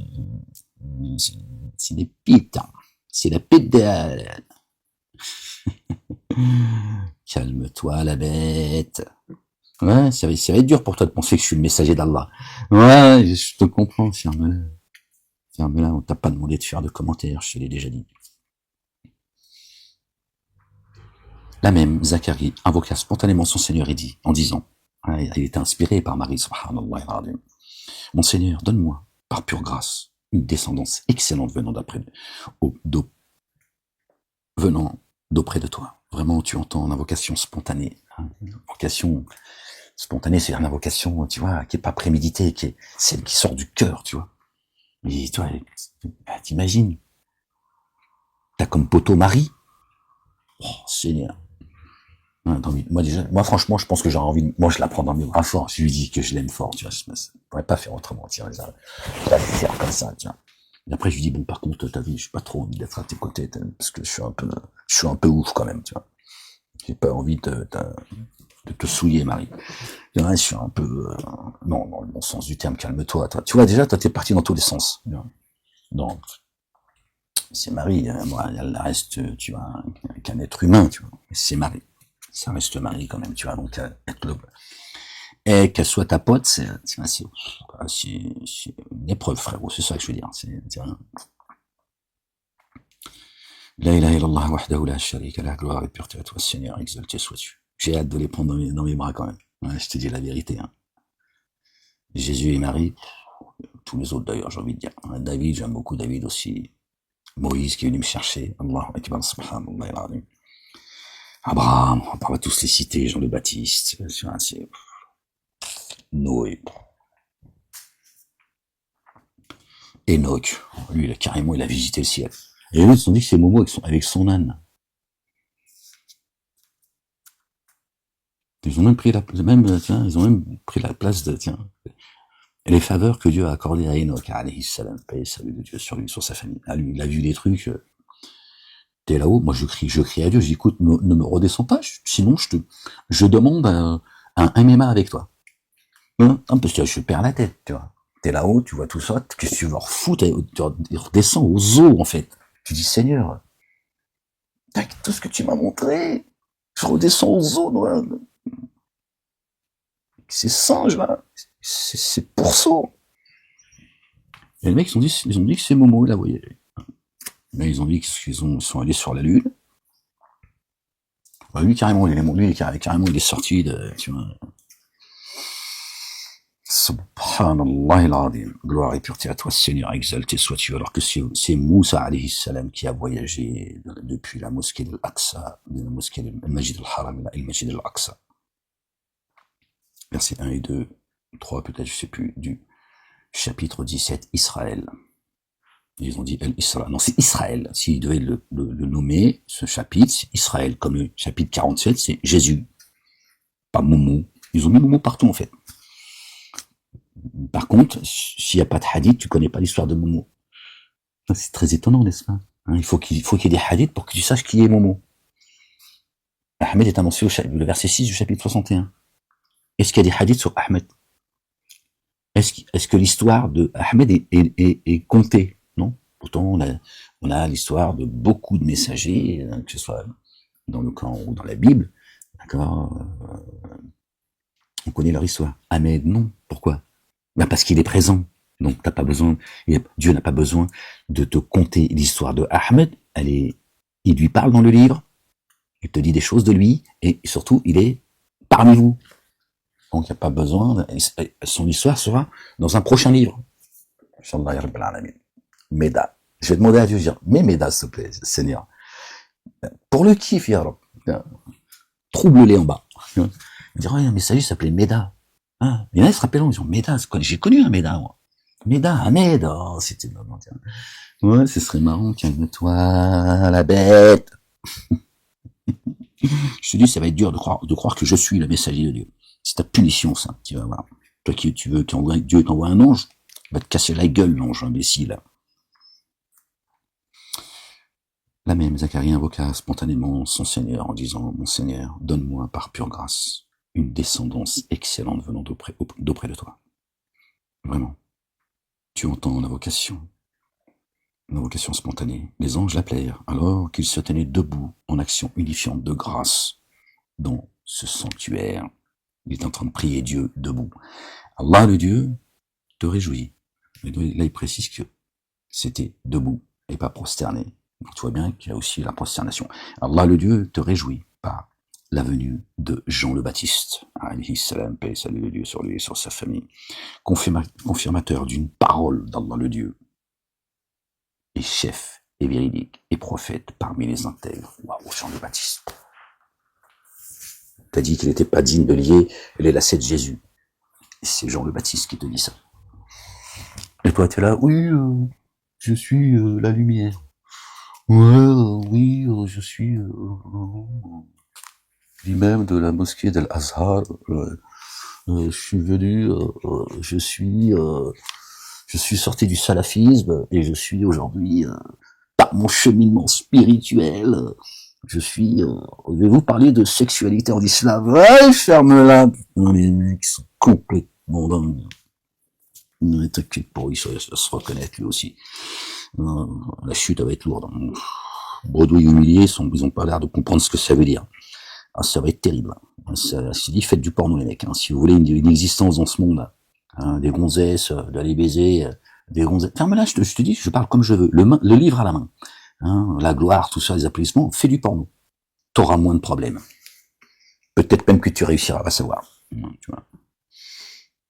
des pites, hein. C'est la pite de... Calme-toi, la bête. Ouais, ça va être dur pour toi de penser que je suis le messager d'Allah. Ouais, je te comprends, ferme-la. Ferme-la, on t'a pas demandé de faire de commentaires, je te l'ai déjà dit. La même, Zacharie invoqua spontanément son Seigneur et dit, en disant, il était inspiré par Marie, subhanallah, mon Seigneur, donne-moi, par pure grâce, une descendance excellente venant d'auprès de toi. Vraiment, tu entends l'invocation spontanée. Hein. L'invocation spontanée, c'est une invocation, tu vois, qui est pas préméditée, qui est celle qui sort du cœur, tu vois. Mais toi, t'imagines, t'as comme poteau Marie. Oh, Seigneur. Moi, franchement, je pense que j'aurais envie, moi, je la prends dans mes bras forts. Je lui dis que je l'aime fort, tu vois. Je pourrais pas faire autrement, tu vois. Je la faire comme ça, tu vois. Et après, je lui dis, bon, par contre, ta vie, je suis pas trop envie d'être à tes côtés, parce que je suis un peu ouf quand même, tu vois. J'ai pas envie de te souiller, Marie. Je suis un peu, non, dans le bon sens du terme, calme-toi, toi. Tu vois, déjà, toi, t'es parti dans tous les sens. Donc, c'est Marie, moi, elle reste, tu vois, qu'un être humain, tu vois. C'est Marie. Ça reste Marie quand même, tu vois, donc, et qu'elle soit ta pote, c'est une épreuve, frérot, c'est ça que je veux dire. La ilaha illallah wahdahu la sharika lah, gloire et pureté à toi, Seigneur, exalté sois-tu. J'ai hâte de les prendre dans mes bras quand même. Ouais, je te dis la vérité. Hein. Jésus et Marie, tous les autres d'ailleurs, j'ai envie de dire. David, j'aime beaucoup David aussi. Moïse qui est venu me chercher. Allahu Akbar, subhanallah al-azim. Abraham, on va tous les citer, Jean le Baptiste, c'est Noé. Enoch, lui, il a visité le ciel. Et eux, ils se sont dit que c'est Momo avec son âne. Ils ont même pris la place de, les faveurs que Dieu a accordées à Enoch, alayhi salam, paix et salut de Dieu sur lui, sur sa famille. Ah, lui, il a vu des trucs, t'es là-haut, moi je crie à Dieu, je dis, écoute, ne me redescends pas, sinon je demande un MMA avec toi. Hein, parce que je perds la tête, tu vois. T'es là-haut, tu vois tout ça, qu'est-ce que tu veux refoutre, tu redescends aux eaux, en fait. Tu dis, Seigneur, avec tout ce que tu m'as montré, je redescends aux eaux, là. Ces singes, là, c'est pourceaux. Et les mecs, ils ont dit que c'est Momo, là, vous voyez. Là, ils ont dit qu'ils sont allés sur la Lune. Bah, lui, carrément, il est sorti de, tu vois. Subhanallah al-azim. Gloire et pureté à toi, Seigneur, exalté sois-tu, alors que c'est Moussa alayhi salam qui a voyagé depuis la mosquée de l'Aqsa, de la mosquée de Majid al-Haram, et Majid al-Aqsa. Versets 1 et 2, 3 peut-être, je sais plus, du chapitre 17, Israël. Ils ont dit El-Isra. Non, c'est Israël. S'ils devaient le nommer, ce chapitre, c'est Israël. Comme le chapitre 47, c'est Jésus. Pas Momo. Ils ont mis Momo partout, en fait. Par contre, s'il n'y a pas de hadith, tu connais pas l'histoire de Momo. C'est très étonnant, n'est-ce pas? Il faut qu'il y ait des hadiths pour que tu saches qui est Momo. Ahmed est annoncé le verset 6 du chapitre 61. Est-ce qu'il y a des hadiths sur Ahmed? Est-ce que l'histoire de Ahmed est comptée? Non. Pourtant, on a l'histoire de beaucoup de messagers, que ce soit dans le Coran ou dans la Bible. D'accord? On connaît leur histoire. Ahmed, non. Pourquoi? Ben parce qu'il est présent. Donc t'as pas besoin, Dieu n'a pas besoin de te conter l'histoire de Ahmed. Il lui parle dans le livre, il te dit des choses de lui, et surtout il est parmi vous. Donc il n'y a pas besoin, son histoire sera dans un prochain livre. Inch'Allah ya Rabbil Alamin. Méda. Je vais demander à Dieu, dire, mais Méda, s'il te plaît, Seigneur. Pour le kiff, ya Rab. Trouble-les en bas. Il dit, ouais, un messager s'appelait Méda. Hein, il y en a qui se rappellent, ils disent, Méda, j'ai connu un Méda, moi. Méda, Ahmed, oh, c'était marrant, tiens. Ouais, ce serait marrant, calme-toi, la bête. Je te dis, ça va être dur de croire que je suis le messager de Dieu. C'est ta punition, ça, tu vas voir. Toi qui tu veux que Dieu t'envoie un ange, il va te casser la gueule, l'ange imbécile. La même Zacharie invoqua spontanément son Seigneur en disant, mon Seigneur, donne-moi par pure grâce une descendance excellente venant d'auprès de toi. Vraiment. Tu entends l'invocation spontanée. Les anges l'appelèrent, alors qu'il se tenait debout en action unifiante de grâce dans ce sanctuaire. Il est en train de prier Dieu debout. Allah, le Dieu, te réjouit. Et là, il précise que c'était debout et pas prosterné. Donc, tu vois bien qu'il y a aussi la prosternation. Allah, le Dieu, te réjouit par la venue de Jean le Baptiste, alayhi salam, paix et salut de Dieu sur lui et sur sa famille, confirmateur d'une parole d'Allah le Dieu, et chef et véridique et prophète parmi les intègres. Waouh, Jean le Baptiste. T'as dit qu'il n'était pas digne de lier les lacets de Jésus. Et c'est Jean le Baptiste qui te dit ça. Et toi, tu es là, oui, je suis la lumière. Ouais, oui, je suis l'imam de la mosquée d'Al-Azhar. Je suis venu, je suis sorti du salafisme et je suis aujourd'hui, par mon cheminement spirituel, je vais vous parler de sexualité en islam. Ouais, ferme-la. Non, les mecs sont complètement dingues. Ne t'inquiète pas, il va se reconnaître lui aussi. La chute va être lourde. Bredouille humilié, ils ont pas l'air de comprendre ce que ça veut dire. Ah, ça va être terrible. C'est dit, faites du porno, les mecs. Hein. Si vous voulez une existence dans ce monde, hein, des gonzesses, d'aller baiser, des gonzesses. Enfin, mais là, je te dis, je parle comme je veux. Le livre à la main. Hein, la gloire, tout ça, les applaudissements, fais du porno. T'auras moins de problèmes. Peut-être même que tu réussiras, va savoir. Tu vois.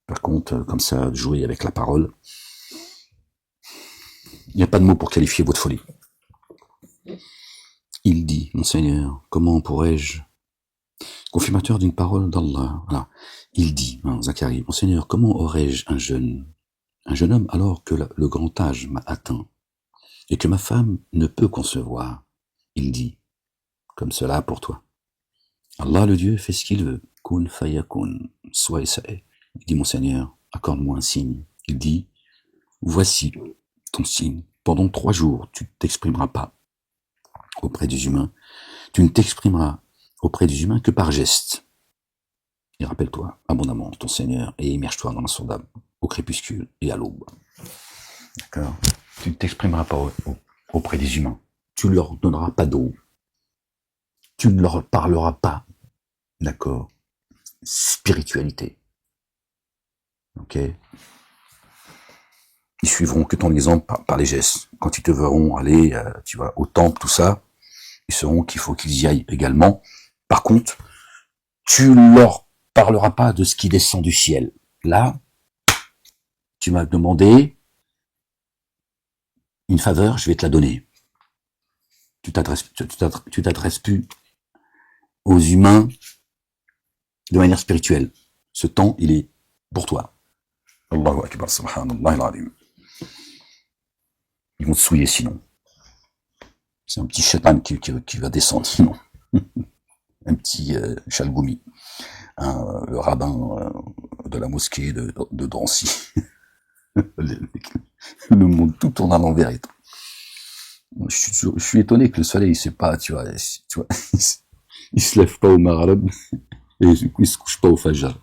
Par contre, comme ça, jouer avec la parole, il n'y a pas de mots pour qualifier votre folie. Il dit, mon Seigneur, comment pourrais-je, confirmateur d'une parole d'Allah, voilà. Il dit, Zacharie, mon Seigneur, comment aurais-je un jeune homme alors que le grand âge m'a atteint et que ma femme ne peut concevoir? Il dit, comme cela pour toi. Allah, le Dieu, fait ce qu'il veut. Kun fayakun, soit et ça est. Il dit, mon Seigneur, accorde-moi un signe. Il dit, voici ton signe. Pendant 3 jours, tu ne t'exprimeras pas auprès des humains. Tu ne t'exprimeras auprès des humains que par geste. Et rappelle-toi abondamment ton Seigneur et immerge-toi dans la source d'âme, au crépuscule et à l'aube. D'accord? Tu ne t'exprimeras pas auprès des humains. Tu ne leur donneras pas d'eau. Tu ne leur parleras pas. D'accord? Spiritualité. Ok? Ils suivront que ton exemple par les gestes. Quand ils te verront aller, tu vois, au temple, tout ça, ils sauront qu'il faut qu'ils y aillent également. Par contre, tu leur parleras pas de ce qui descend du ciel. Là, tu m'as demandé une faveur, je vais te la donner. Tu t'adresses plus aux humains de manière spirituelle. Ce temps, il est pour toi. Allahu Akbar, subhanallah al-azim. Ils vont te souiller sinon. C'est un petit shaitan qui va descendre sinon. Un petit chalgoumi. Le rabbin de la mosquée de Drancy. Le monde tout tourne à l'envers. Je suis étonné que le soleil, c'est pas, tu vois, il se lève pas au Maghreb et du coup il se couche pas au Fajr.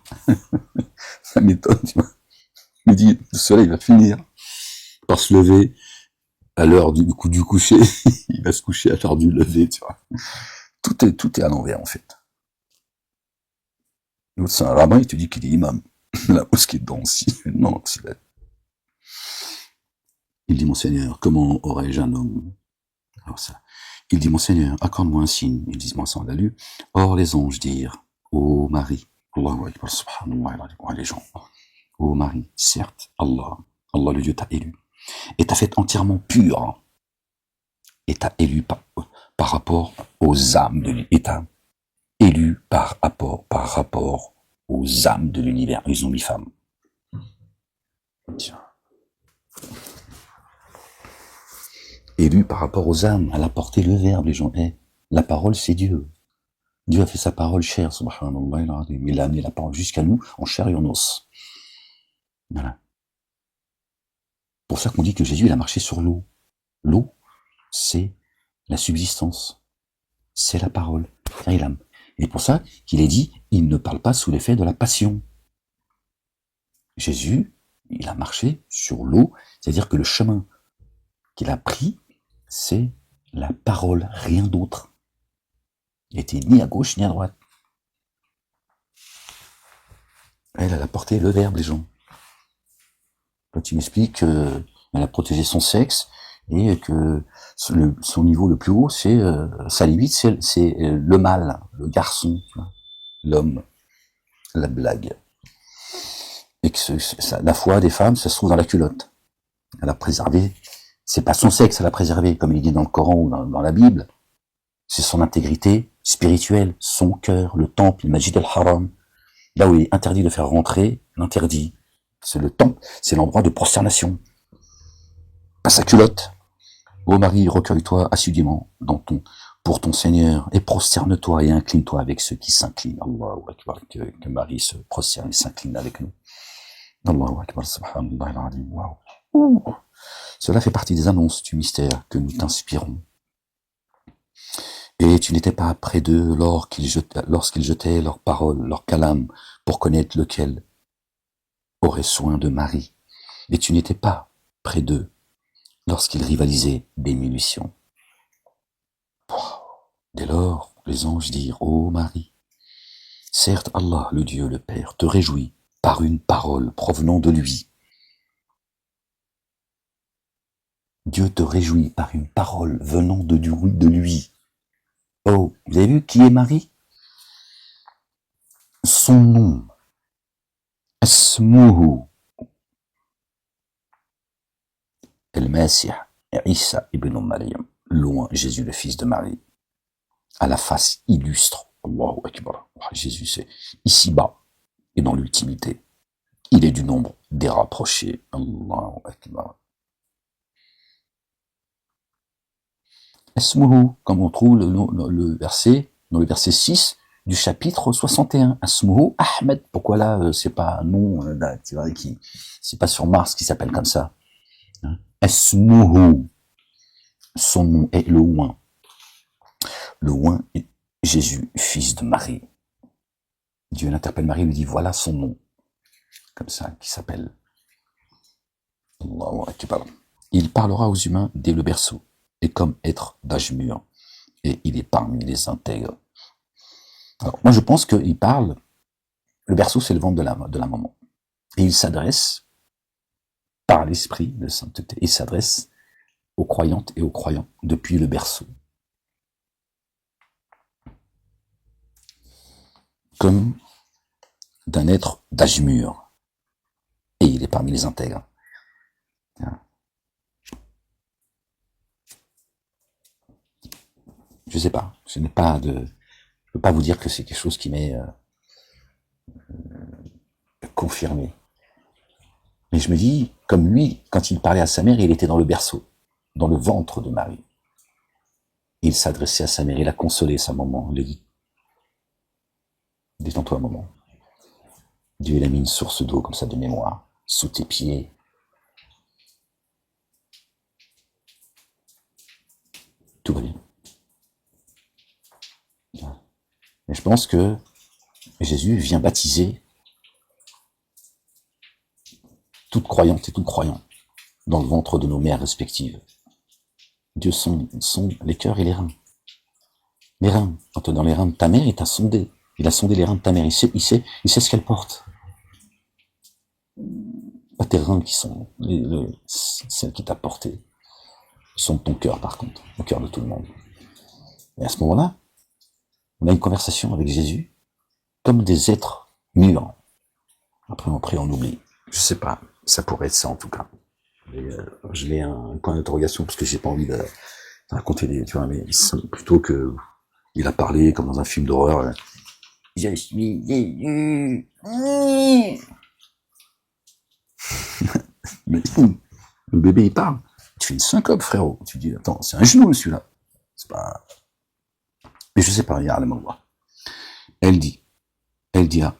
Ça m'étonne, tu vois. Il me dit, le soleil va finir par se lever à l'heure du coucher. Il va se coucher à l'heure du lever, tu vois. Tout est à l'envers, en fait. L'autre, c'est un rabbin, il te dit qu'il est imam. La mosquée de Drancy. Non, c'est bête. Il dit, mon Seigneur, comment aurais-je un homme? Alors ça. Il dit, mon Seigneur, accorde-moi un signe. Ils disent, moi, ça on l'a lu. Or, les anges dirent, ô Marie, Allahu Akbar, subhanallah, les gens, ô Marie, certes, Allah le Dieu t'a élu, et t'a fait entièrement pure, et t'a élu par rapport aux âmes de l'univers, et t'a élu par rapport aux âmes de l'univers. Ils ont mis femme. Tiens. Élu par rapport aux âmes, elle a porté le verbe, les gens. La parole, c'est Dieu. Dieu a fait sa parole chère, subhanallah, il a amené la parole jusqu'à nous, en chair et en os. Voilà. Pour ça qu'on dit que Jésus, il a marché sur l'eau. L'eau, c'est la subsistance. C'est la parole. Et pour ça qu'il est dit, il ne parle pas sous l'effet de la passion. Jésus, il a marché sur l'eau, c'est-à-dire que le chemin qu'il a pris, c'est la parole, rien d'autre. Il n'était ni à gauche ni à droite. Elle a porté le verbe, les gens. Quand tu m'expliques qu'elle a protégé son sexe et que son niveau le plus haut, c'est sa limite, c'est le mâle, le garçon, l'homme, la blague. Et que la foi des femmes, ça se trouve dans la culotte. Elle a préservé, c'est pas son sexe, elle a préservé, comme il dit dans le Coran ou dans la Bible. C'est son intégrité spirituelle, son cœur, le temple, le Masjid al-Haram. Là où il est interdit de faire rentrer l'interdit. C'est le temple, c'est l'endroit de prosternation. Pas sa culotte. Ô Marie, recueille-toi assidûment pour ton Seigneur et prosterne-toi et incline-toi avec ceux qui s'inclinent. Allahu Akbar, que Marie se prosterne et s'incline avec nous. Allahu Akbar, subhanallah al-azim. Wow. Cela fait partie des annonces du mystère que nous t'inspirons. Et tu n'étais pas près d'eux lorsqu'ils jetaient leurs paroles, leurs calame, pour connaître lequel aurait soin de Marie. Et tu n'étais pas près d'eux lorsqu'ils rivalisaient des munitions. Dès lors, les anges dirent, ô Marie, certes Allah, le Dieu, le Père, te réjouit par une parole provenant de lui. Dieu te réjouit par une parole venant de lui. Oh, vous avez vu qui est Marie? Son nom. Asmuhu. El-Masih, Isa ibn Maryam. Loin, Jésus, le fils de Marie. À la face illustre. Allahu Akbar. Jésus, c'est ici-bas et dans l'ultimité. Il est du nombre des rapprochés. Allahu Akbar. Asmuhu, comme on trouve le verset, dans le verset 6 du chapitre 61. Asmuhu Ahmed. Pourquoi là, c'est pas un nom, c'est pas sur Mars qui s'appelle comme ça. Asmuhu. Son nom est le oin. Le oin est Jésus, fils de Marie. Dieu l'interpelle Marie, lui dit, voilà son nom. Comme ça, qui s'appelle. Allahu Akbar. Il parlera aux humains dès le berceau, et comme être d'âge mûr, et il est parmi les intègres. Alors, moi je pense qu'il parle, le berceau c'est le ventre de la maman, et il s'adresse, par l'esprit de sainteté, il s'adresse aux croyantes et aux croyants depuis le berceau. Comme d'un être d'âge mûr, et il est parmi les intègres. Je sais pas, je peux pas vous dire que c'est quelque chose qui m'est confirmé. Mais je me dis, comme lui, quand il parlait à sa mère, il était dans le berceau, dans le ventre de Marie. Il s'adressait à sa mère, il a consolé sa maman, il lui dit, détends-toi maman. Dieu il a mis une source d'eau comme ça de mémoire, sous tes pieds. Tout va bien. Et je pense que Jésus vient baptiser toute croyante et tout croyant dans le ventre de nos mères respectives. Dieu sonde les cœurs et les reins. Les reins. Quand tu es dans les reins de ta mère, il t'a sondé. Il a sondé les reins de ta mère. Il sait ce qu'elle porte. Pas tes reins qui sont celles qui t'a porté, sont de ton cœur par contre, au cœur de tout le monde. Et à ce moment-là, on a une conversation avec Jésus comme des êtres vivants. Après on oublie. Je sais pas, ça pourrait être ça en tout cas. Et, je l'ai un point d'interrogation parce que j'ai pas envie de raconter des, tu vois, mais plutôt que il a parlé comme dans un film d'horreur. Je suis Jésus. Mais le bébé il parle. Tu fais une syncope, frérot. Tu dis, attends, c'est un genou celui-là. C'est pas. Mais je sais pas, regarde, Allah. Elle dit,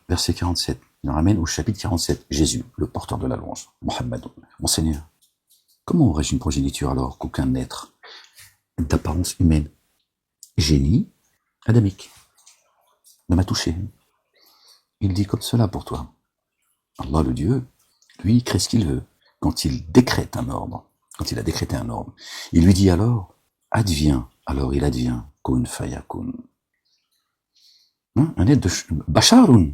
verset 47, il nous ramène au chapitre 47, Jésus, le porteur de la louange, Mohammed, mon Seigneur. Comment aurais-je une progéniture alors qu'aucun être d'apparence humaine, génie, adamique, ne m'a touché? Il dit comme cela pour toi. Allah le Dieu, lui, crée ce qu'il veut. Quand il décrète un ordre, quand il a décrété un ordre, il lui dit alors, adviens, alors il advient, kun fayakun. Hein, un être de Basharun.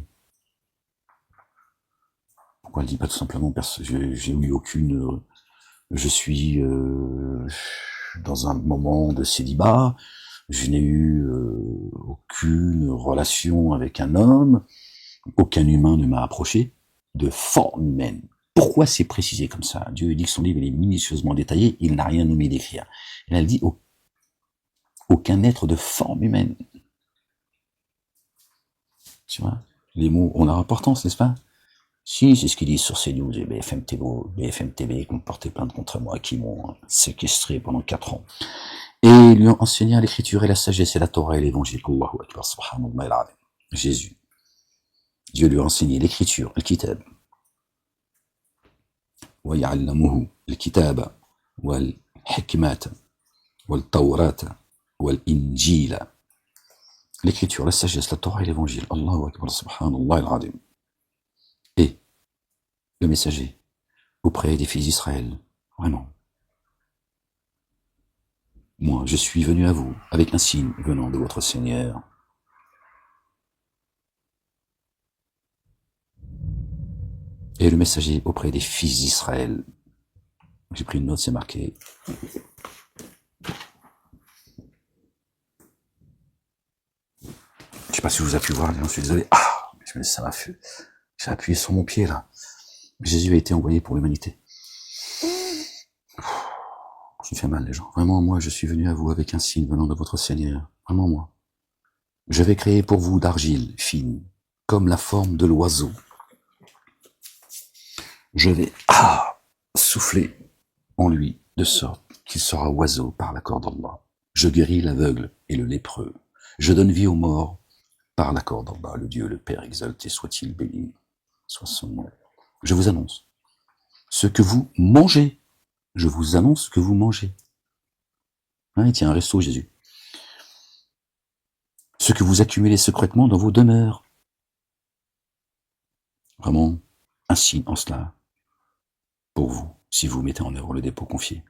Pourquoi elle dit pas tout simplement parce que j'ai eu aucune, je suis dans un moment de célibat, je n'ai eu aucune relation avec un homme, aucun humain ne m'a approché de forme humaine. Pourquoi c'est précisé comme ça? Dieu dit que son livre est minutieusement détaillé, il n'a rien omis d'écrire. Et elle dit aucun être de forme humaine. Tu vois, les mots ont leur importance, n'est-ce pas? Si, c'est ce qu'ils disent sur CNews et BFM TV qui ont porté plainte contre moi, qui m'ont séquestré pendant 4 ans. Et lui ont enseigné l'écriture et la sagesse et la Torah et l'évangile. Allahu Akbar, subhanallah al-azim. Jésus. Dieu lui a enseigné l'écriture, le kitab. Wa ya'allamuhu al-kitaba wal hikmata wal tawrata wal injila. L'écriture, la sagesse, la Torah et l'évangile. Allahu Akbar, subhanallah al-azim. Et le messager auprès des fils d'Israël. Vraiment. Moi, je suis venu à vous avec un signe venant de votre Seigneur. Et le messager auprès des fils d'Israël. J'ai pris une note, c'est marqué. Je sais pas si vous avez pu voir, je suis désolé. Ah, ça m'a fait. J'ai appuyé sur mon pied là. Jésus a été envoyé pour l'humanité. Ça me fait mal les gens. Vraiment, moi, je suis venu à vous avec un signe venant de votre Seigneur. Vraiment, moi. Je vais créer pour vous d'argile fine, comme la forme de l'oiseau. Je vais souffler en lui, de sorte qu'il sera oiseau par l'accord d'Allah. Je guéris l'aveugle et le lépreux. Je donne vie aux morts par l'accord d'Allah. Le Dieu, le Père exalté, soit-il béni, soit son nom. Je vous annonce ce que vous mangez. Je vous annonce ce que vous mangez. Hein, il tient un resto, Jésus. Ce que vous accumulez secrètement dans vos demeures. Vraiment, un signe en cela pour vous, si vous mettez en œuvre le dépôt confié.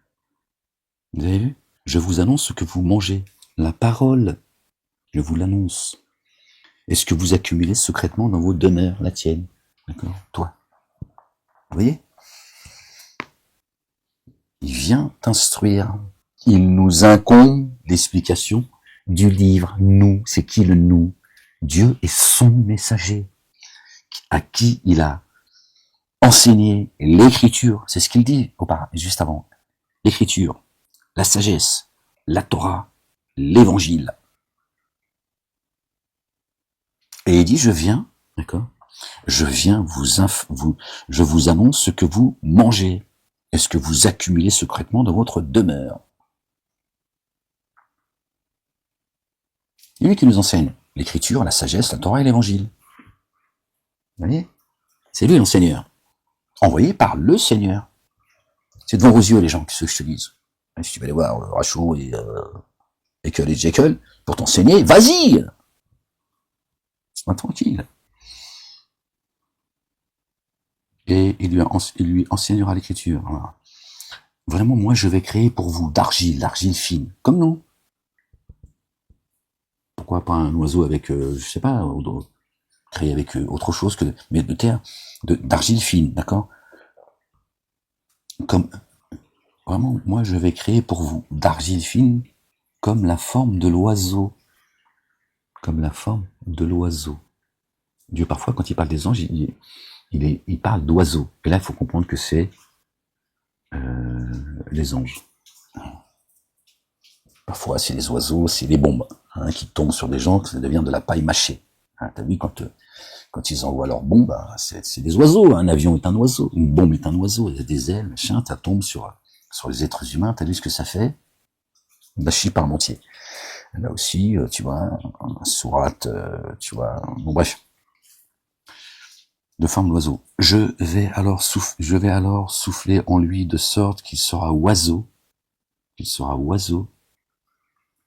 Vous avez vu? Je vous annonce ce que vous mangez. La parole, je vous l'annonce. Et ce que vous accumulez secrètement dans vos demeures, la tienne. D'accord? Toi. Vous voyez? Il vient t'instruire. Il nous incombe l'explication du livre. Nous, c'est qui le nous? Dieu est son messager, à qui il a enseigné l'écriture. C'est ce qu'il dit juste avant. L'écriture, la sagesse, la Torah, l'évangile. Et il dit, je viens, d'accord? Je viens je vous annonce ce que vous mangez. Et ce que vous accumulez secrètement dans votre demeure. C'est lui qui nous enseigne l'écriture, la sagesse, la Torah et l'évangile. Vous voyez? C'est lui l'enseigneur. Envoyé par le Seigneur. C'est devant vos yeux, les gens, ce que je te dise. Et si tu vas aller voir Rachou et Jekyll pour t'enseigner, vas-y! Sois tranquille. Et il lui enseignera l'écriture. Voilà. Vraiment, moi, je vais créer pour vous l'argile fine, comme nous. Pourquoi pas un oiseau avec, je sais pas, créer avec autre chose que mais de terre, d'argile fine, d'accord? Comme vraiment, moi je vais créer pour vous d'argile fine comme la forme de l'oiseau, comme la forme de l'oiseau. Dieu parfois quand il parle des anges, il parle d'oiseaux. Et là il faut comprendre que c'est les anges. Parfois c'est les oiseaux, c'est les bombes qui tombent sur des gens, ça devient de la paille mâchée. T'as vu quand ils envoient leurs bombes, c'est des oiseaux. Un avion est un oiseau, une bombe est un oiseau. Il y a des ailes, machin, ça tombe sur les êtres humains. T'as vu ce que ça fait? Bâchi parmentier. Là aussi, tu vois, un sourate, tu vois. Bon bref, de forme d'oiseau. Je vais alors souffler en lui de sorte qu'il sera oiseau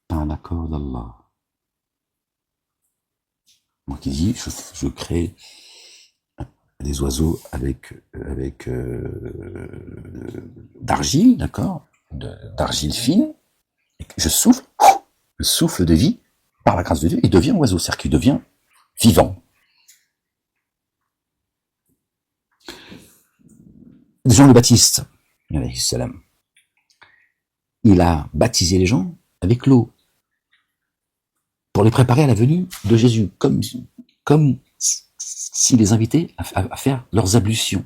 par l'accord d'Allah. Donc il dit, je crée des oiseaux avec d'argile, d'accord, d'argile fine. Et je souffle, le souffle de vie par la grâce de Dieu, il devient oiseau, c'est-à-dire qu'il devient vivant. Jean le Baptiste, alayhi salam, il a baptisé les gens avec l'eau pour les préparer à la venue de Jésus, comme s'il les invitait à faire leurs ablutions.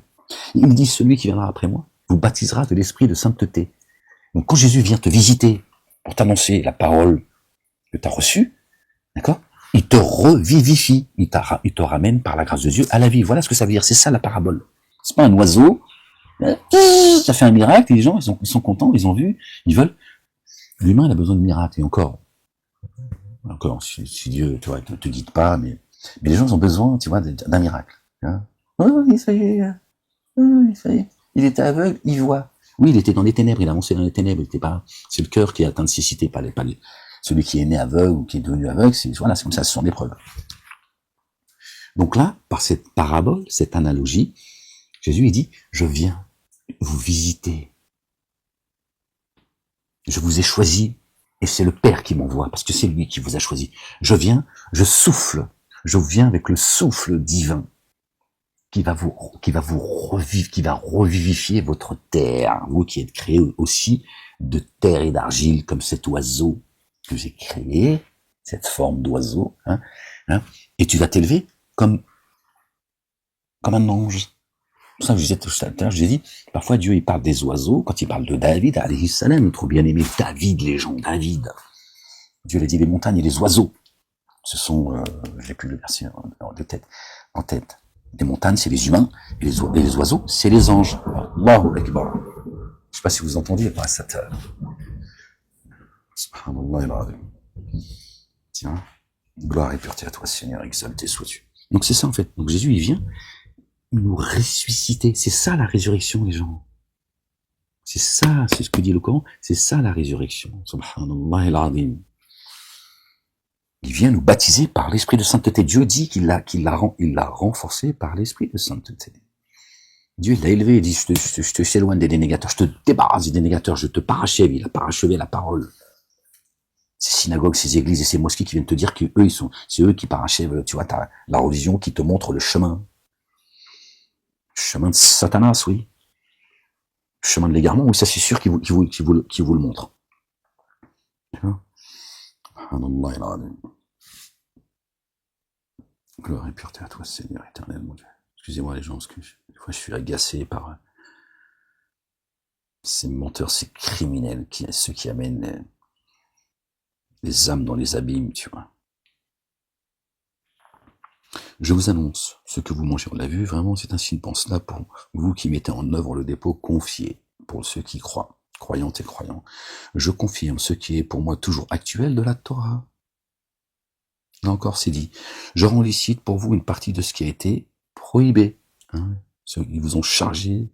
Il dit, celui qui viendra après moi vous baptisera de l'esprit de sainteté. Donc quand Jésus vient te visiter pour t'annoncer la parole que tu as reçue, d'accord, il te revivifie, il te ramène par la grâce de Dieu à la vie. Voilà ce que ça veut dire, c'est ça la parabole. C'est pas un oiseau, ça fait un miracle, et les gens ils sont contents, ils ont vu, ils veulent. L'humain il a besoin de miracles, et encore, si Dieu, tu vois, te guide pas, mais les gens ont besoin, tu vois, d'un miracle. Hein. Oh, ça y est, il était aveugle, il voit. Oui, il était dans les ténèbres, il a avancé dans les ténèbres, il était pas, c'est le cœur qui a atteint de cécité, pas celui qui est né aveugle ou qui est devenu aveugle, c'est comme ça, ce sont des preuves. Donc là, par cette parabole, cette analogie, Jésus, il dit, je viens vous visiter. Je vous ai choisi, et c'est le Père qui m'envoie, parce que c'est lui qui vous a choisi. Je viens, je souffle, je viens avec le souffle divin qui va revivifier votre terre, vous qui êtes créé aussi de terre et d'argile, comme cet oiseau que j'ai créé, cette forme d'oiseau, et tu vas t'élever comme un ange. C'est ça que je disais tout à l'heure, je dit, parfois Dieu il parle des oiseaux, quand il parle de David, alayhi salam, notre bien-aimé David, les gens, David. Dieu a dit les montagnes et les oiseaux. Ce sont, j'ai plus le verset en tête. Les montagnes, c'est les humains, et les oiseaux, c'est les anges. Allahu Akbar. Je sais pas si vous entendiez pas cette... Subhanallah. Tiens, gloire et pureté à toi, Seigneur, exalté sois-tu. Donc c'est ça en fait. Donc Jésus, il vient nous ressusciter. C'est ça la résurrection, les gens. C'est ça, c'est ce que dit le Coran. C'est ça la résurrection. Subhanallah al-Azim. Il vient nous baptiser par l'esprit de sainteté. Dieu dit qu'il l'a renforcé par l'esprit de sainteté. Dieu l'a élevé, il dit, je te s'éloigne des dénégateurs, je te débarrasse des dénégateurs, je te parachève, il a parachevé la parole. Ces synagogues, ces églises et ces mosquées qui viennent te dire que c'est eux qui parachèvent, tu vois, la religion qui te montre le chemin. Le chemin de Satanas, oui. Le chemin de l'égarement, oui, ça c'est sûr qu'il vous le montre. Gloire et pureté à toi, Seigneur éternel, mon Dieu. Excusez-moi les gens, parce que des fois je suis agacé par ces menteurs, ces criminels, ceux qui amènent les âmes dans les abîmes, tu vois. Je vous annonce ce que vous mangez. On l'a vu, vraiment, c'est un signe. Pense-là pour vous qui mettez en œuvre le dépôt confié, pour ceux qui croient, croyantes et croyants. Je confirme ce qui est pour moi toujours actuel de la Torah. Là encore, c'est dit. Je rends licite pour vous une partie de ce qui a été prohibé. Ils vous ont chargé,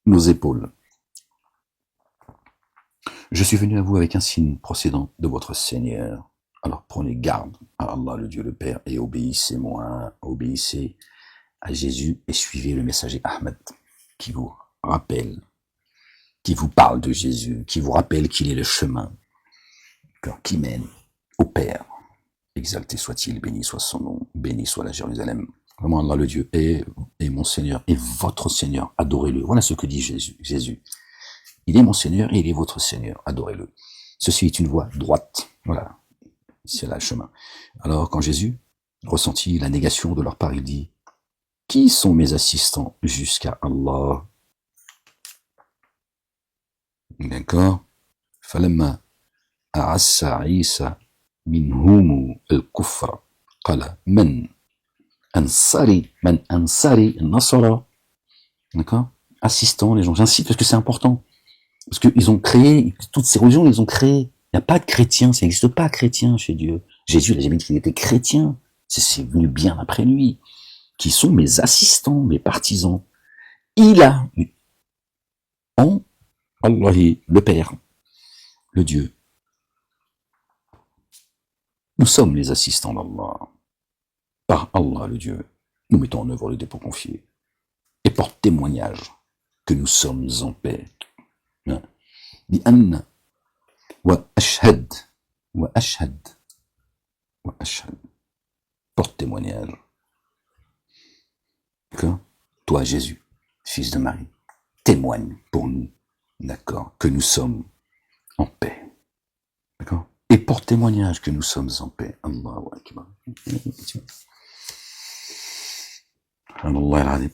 nos épaules. Je suis venu à vous avec un signe procédant de votre Seigneur. Alors prenez garde à Allah, le Dieu le Père, et obéissez à Jésus et suivez le messager Ahmed qui vous rappelle, qui vous parle de Jésus, qui vous rappelle qu'il est le chemin qui mène au Père. exalté soit-il, béni soit son nom, béni soit la Jérusalem. Vraiment, Allah le Dieu est mon Seigneur, et votre Seigneur, adorez-le. Voilà ce que dit Jésus. Il est mon Seigneur et il est votre Seigneur, adorez-le. Ceci est une voie droite, voilà, c'est là le chemin. Alors, quand Jésus ressentit la négation de leur part, il dit, qui sont mes assistants jusqu'à Allah? D'accord? فلما أعس عيسى منهم الكفر قال من أنصاري النصارى. D'accord? Assistants, les gens, j'incite parce que c'est important. Parce qu'ils ont créé, toutes ces religions, ils les ont créées. Il n'y a pas de chrétien, ça n'existe pas chrétien chez Dieu. Jésus, il n'a jamais dit qu'il était chrétien. C'est venu bien après lui. Qui sont mes assistants, mes partisans. Il a en Allah, le Père, le Dieu. Nous sommes les assistants d'Allah. Par Allah, le Dieu, nous mettons en œuvre le dépôt confié et porte témoignage que nous sommes en paix. بأن وأشهد porte témoignage que toi, Jésus, fils de Marie, témoigne pour nous, d'accord, que nous sommes en paix, d'accord, et porte témoignage que nous sommes en paix. Allahu Akbar.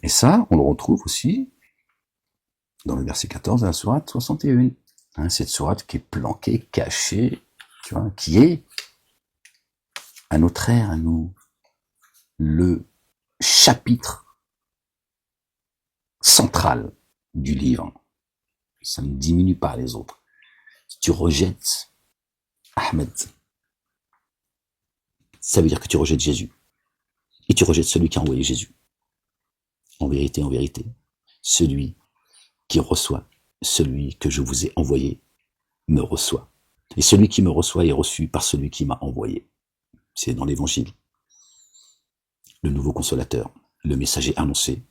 Et ça, on le retrouve aussi dans le verset 14 de la sourate 61. Cette sourate qui est planquée, cachée, tu vois, qui est à notre ère, à nous, le chapitre central du livre. Ça ne diminue pas les autres. Si tu rejettes Ahmed, ça veut dire que tu rejettes Jésus. Et tu rejettes celui qui a envoyé Jésus. En vérité, celui qui reçoit, celui que je vous ai envoyé, me reçoit. Et celui qui me reçoit est reçu par celui qui m'a envoyé. C'est dans l'évangile. Le nouveau consolateur, le messager annoncé,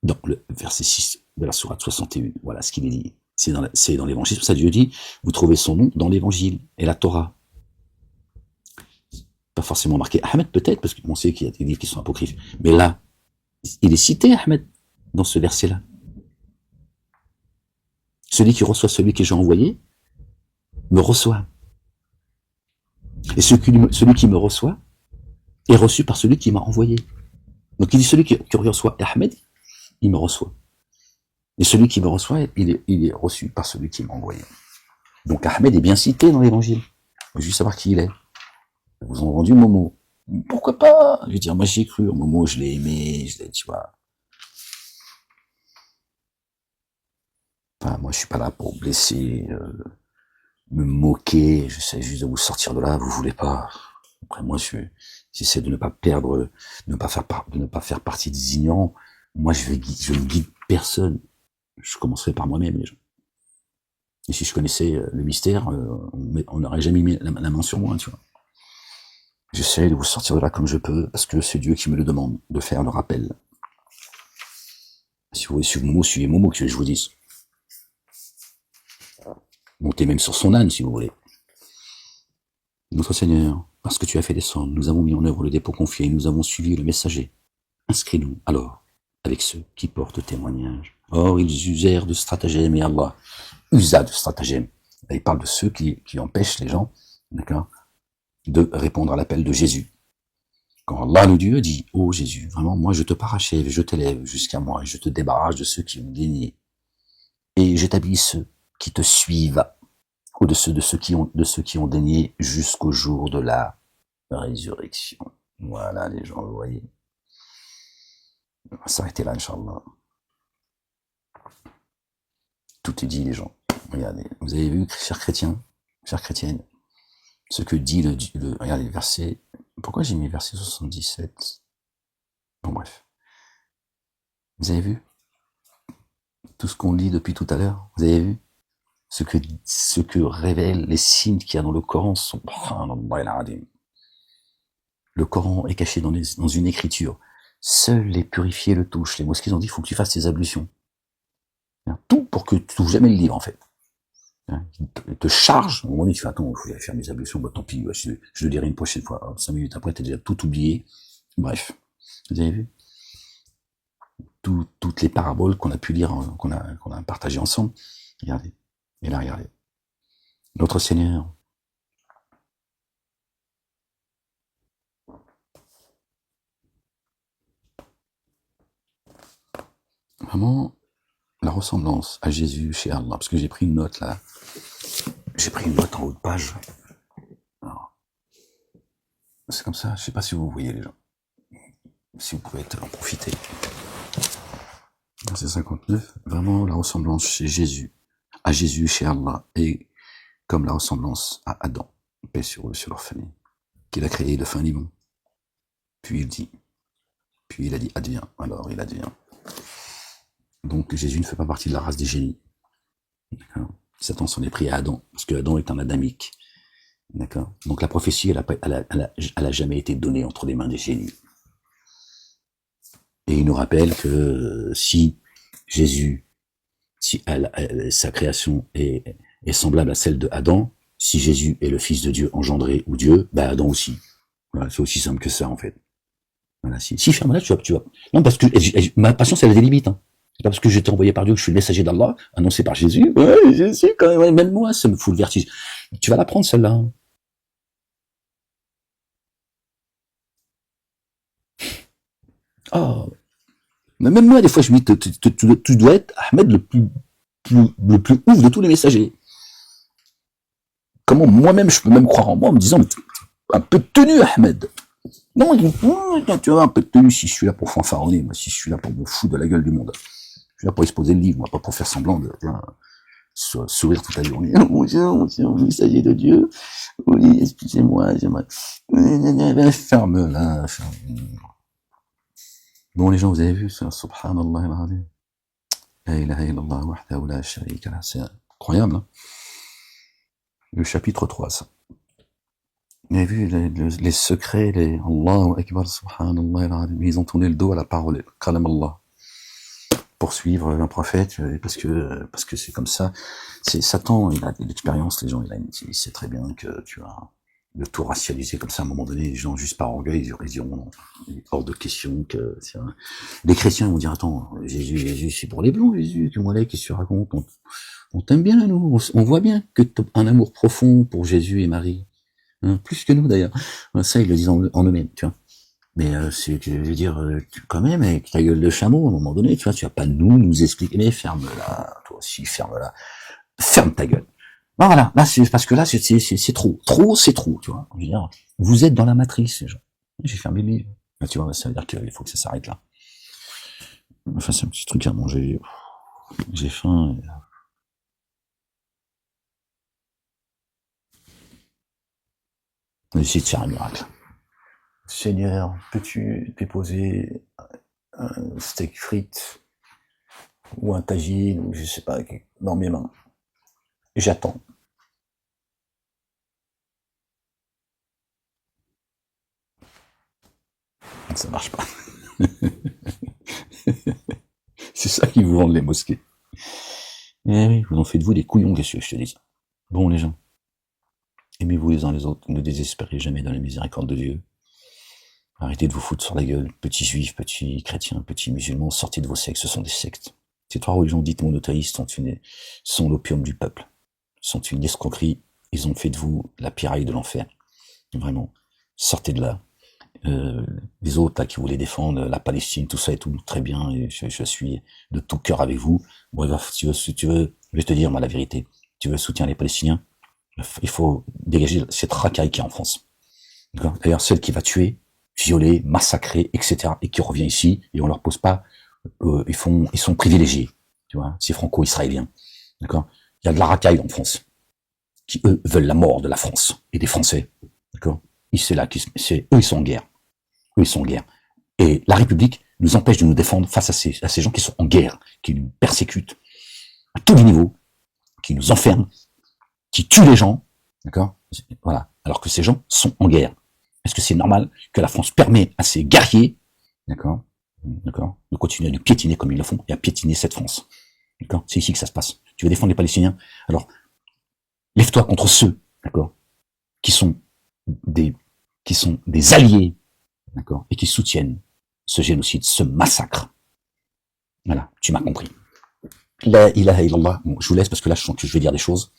dans le verset 6 de la sourate 61. Voilà ce qu'il est dit. C'est dans l'évangile. C'est pour ça que Dieu dit, vous trouvez son nom dans l'évangile et la Torah. Pas forcément marqué Ahmed peut-être, parce qu'on sait qu'il y a des livres qui sont apocryphes. Mais là, il est cité Ahmed dans ce verset-là. Celui qui reçoit celui que j'ai envoyé me reçoit. Et celui qui me reçoit est reçu par celui qui m'a envoyé. Donc il dit celui qui reçoit Ahmed, il me reçoit. Et celui qui me reçoit, il est reçu par celui qui m'a envoyé. Donc Ahmed est bien cité dans l'évangile. Il faut juste savoir qui il est. Ils vous ont vendu Momo. Pourquoi pas? Je veux dire, moi j'y ai cru. Momo, je l'ai aimé, tu vois. Enfin, moi je suis pas là pour blesser, me moquer. J'essaie juste de vous sortir de là. Vous voulez pas. Après moi, j'essaie de ne pas perdre, de ne pas faire partie des ignorants. Moi, je ne guide personne. Je commencerai par moi-même, les gens. Et si je connaissais le mystère, on n'aurait jamais mis la main sur moi, tu vois. J'essaie de vous sortir de là comme je peux, parce que c'est Dieu qui me le demande, de faire le rappel. Si vous voulez suivre Momo, que je vous dise. Montez même sur son âne, si vous voulez. Notre Seigneur, parce que tu as fait descendre, nous avons mis en œuvre le dépôt confié, nous avons suivi le messager. Inscris-nous, alors, avec ceux qui portent témoignage. Or, ils usèrent de stratagèmes, et Allah usa de stratagèmes. Il parle de ceux qui empêchent les gens, d'accord, de répondre à l'appel de Jésus. Quand Allah, le Dieu, dit, oh Jésus, vraiment, moi je te parachève, je t'élève jusqu'à moi, et je te débarrasse de ceux qui ont dénié. Et j'établis ceux qui te suivent, au-dessus de ceux qui ont dénié jusqu'au jour de la résurrection. Voilà, les gens, vous voyez. On va s'arrêter là, Inch'Allah. Tout est dit, les gens. Regardez, vous avez vu, chers chrétiens, chères chrétiennes, ce que dit regardez le verset. Pourquoi j'ai mis le verset 77? Bon, bref. Vous avez vu tout ce qu'on lit depuis tout à l'heure? Vous avez vu ce que révèlent les signes qu'il y a dans le Coran sont... Le Coran est caché dans une écriture. Seuls les purifiés le touchent. Les mosquées ont dit, il faut que tu fasses tes ablutions. Tout pour que tu touches jamais le livre, en fait. Hein, il te charge, au moment donné, tu fais, attends, il faut aller faire mes ablutions, bah, tant pis, je le dirai une prochaine fois. Alors, 5 minutes après, t'as déjà tout oublié. Bref. Vous avez vu? Toutes les paraboles qu'on a pu lire, qu'on a partagées ensemble. Regardez. Et là, regardez. Notre Seigneur. Vraiment, la ressemblance à Jésus chez Allah. Parce que j'ai pris une note, là. J'ai pris une note en haut de page. Alors, c'est comme ça, je sais pas si vous voyez les gens. Si vous pouvez en profiter. C'est 59. Vraiment, la ressemblance chez Jésus. À Jésus chez Allah. Et comme la ressemblance à Adam. Paix sur eux, sur leur famille. Qu'il a créé de fin limon. Puis il a dit advient. Alors il advient. Donc Jésus ne fait pas partie de la race des génies. D'accord. Satan s'en est pris à Adam, parce que Adam est un adamique. D'accord. Donc la prophétie, elle a jamais été donnée entre les mains des génies. Et il nous rappelle que si Jésus, sa création est semblable à celle de Adam, si Jésus est le Fils de Dieu engendré ou Dieu, bah Adam aussi. Voilà, c'est aussi simple que ça en fait. Voilà, si ferme là, tu vois. Non, parce que ma patience, elle a des limites. Hein. C'est pas parce que j'ai été envoyé par Dieu que je suis le messager d'Allah, annoncé par Jésus. Ouais, Jésus, quand même moi, ça me fout le vertige. Tu vas la prendre celle-là. Hein. Oh. Mais même moi, des fois, je me dis, tu dois être Ahmed le plus ouf de tous les messagers. Comment moi-même, je peux même croire en moi en me disant, un peu de tenue, Ahmed. Non, tu vois, un peu de tenue, si je suis là pour fanfaronner, moi, si je suis là pour me foutre de la gueule du monde. Je suis là pour exposer le livre, moi, pas pour faire semblant de sourire toute la journée. Bonjour, messager de Dieu. Oui, excusez-moi, j'aimerais... Ferme-la, ferme. Bon, les gens, vous avez vu ça, subhanallah al-azim. La ilaha illallah wahdahu la sharika lah. C'est incroyable, hein. Le chapitre 3, ça. Vous avez vu les secrets, les Allahu Akbar, subhanallah al-azim. Ils ont tourné le dos à la parole, kalam Allah. Pour suivre un prophète, parce que c'est comme ça. C'est Satan, il a de l'expérience, les gens, il sait très bien que tu as de tout racialiser comme ça, à un moment donné, les gens, juste par orgueil, ils diront non, il est hors de question que, les chrétiens vont dire, attends, Jésus, c'est pour les blancs, Jésus, qu'est-ce que tu racontes? On t'aime bien, nous, on voit bien que t'as un amour profond pour Jésus et Marie, hein, plus que nous, d'ailleurs. Ça, ils le disent en eux-mêmes, tu vois. Mais, je veux dire, quand même, avec ta gueule de chameau, à un moment donné, tu vois, tu vas pas nous expliquer, mais ferme-la, toi aussi, ferme-la. Ferme ta gueule. Ben voilà, là c'est parce que là c'est trop, c'est trop, tu vois. Je veux dire, vous êtes dans la matrice, les gens. J'ai fermé le livre. Là, tu vois, ça veut dire qu'il faut que ça s'arrête là. Enfin, c'est un petit truc à manger. J'ai faim. On va essayer de faire un miracle. Seigneur, peux-tu déposer un steak frites ou un tagine ou je sais pas dans mes mains? J'attends. Ça marche pas. C'est ça qu'ils vous vendent les mosquées. Eh oui, vous en faites vous des couillons, qu'est-ce que je te dis. Bon les gens, aimez-vous les uns les autres, ne désespérez jamais dans la miséricorde de Dieu. Arrêtez de vous foutre sur la gueule, petits juifs, petits chrétiens, petits musulmans, sortez de vos sectes, ce sont des sectes. Ces trois religions dites monothéistes sont l'opium du peuple, sont une escroquerie, ils ont fait de vous la piraille de l'enfer. Vraiment, sortez de là. Les autres là qui voulaient défendre la Palestine, tout ça et tout, très bien, et je suis de tout cœur avec vous. Bon, si tu veux, je vais te dire moi la vérité. Tu veux soutenir les Palestiniens, il faut dégager cette racaille qui est en France. D'accord. D'ailleurs, celle qui va tuer, violer, massacrer, etc., et qui revient ici, et on leur pose pas, ils sont privilégiés. Tu vois, c'est franco-israélien. D'accord. Il y a de la racaille en France, qui eux veulent la mort de la France et des Français. D'accord. Et c'est là eux ils sont en guerre. Eux, ils sont en guerre. Et la République nous empêche de nous défendre face à ces gens qui sont en guerre, qui nous persécutent à tous les niveaux, qui nous enferment, qui tuent les gens, d'accord? Voilà. Alors que ces gens sont en guerre. Est-ce que c'est normal que la France permet à ces guerriers, d'accord, de continuer à nous piétiner comme ils le font et à piétiner cette France? D'accord? C'est ici que ça se passe. Tu veux défendre les Palestiniens? Alors, Lève-toi contre ceux, d'accord, qui sont des alliés, d'accord, et qui soutiennent ce génocide, ce massacre. Voilà, tu m'as compris. La ilaha illallah. Bon, je vous laisse parce que là, je sens que je vais dire des choses.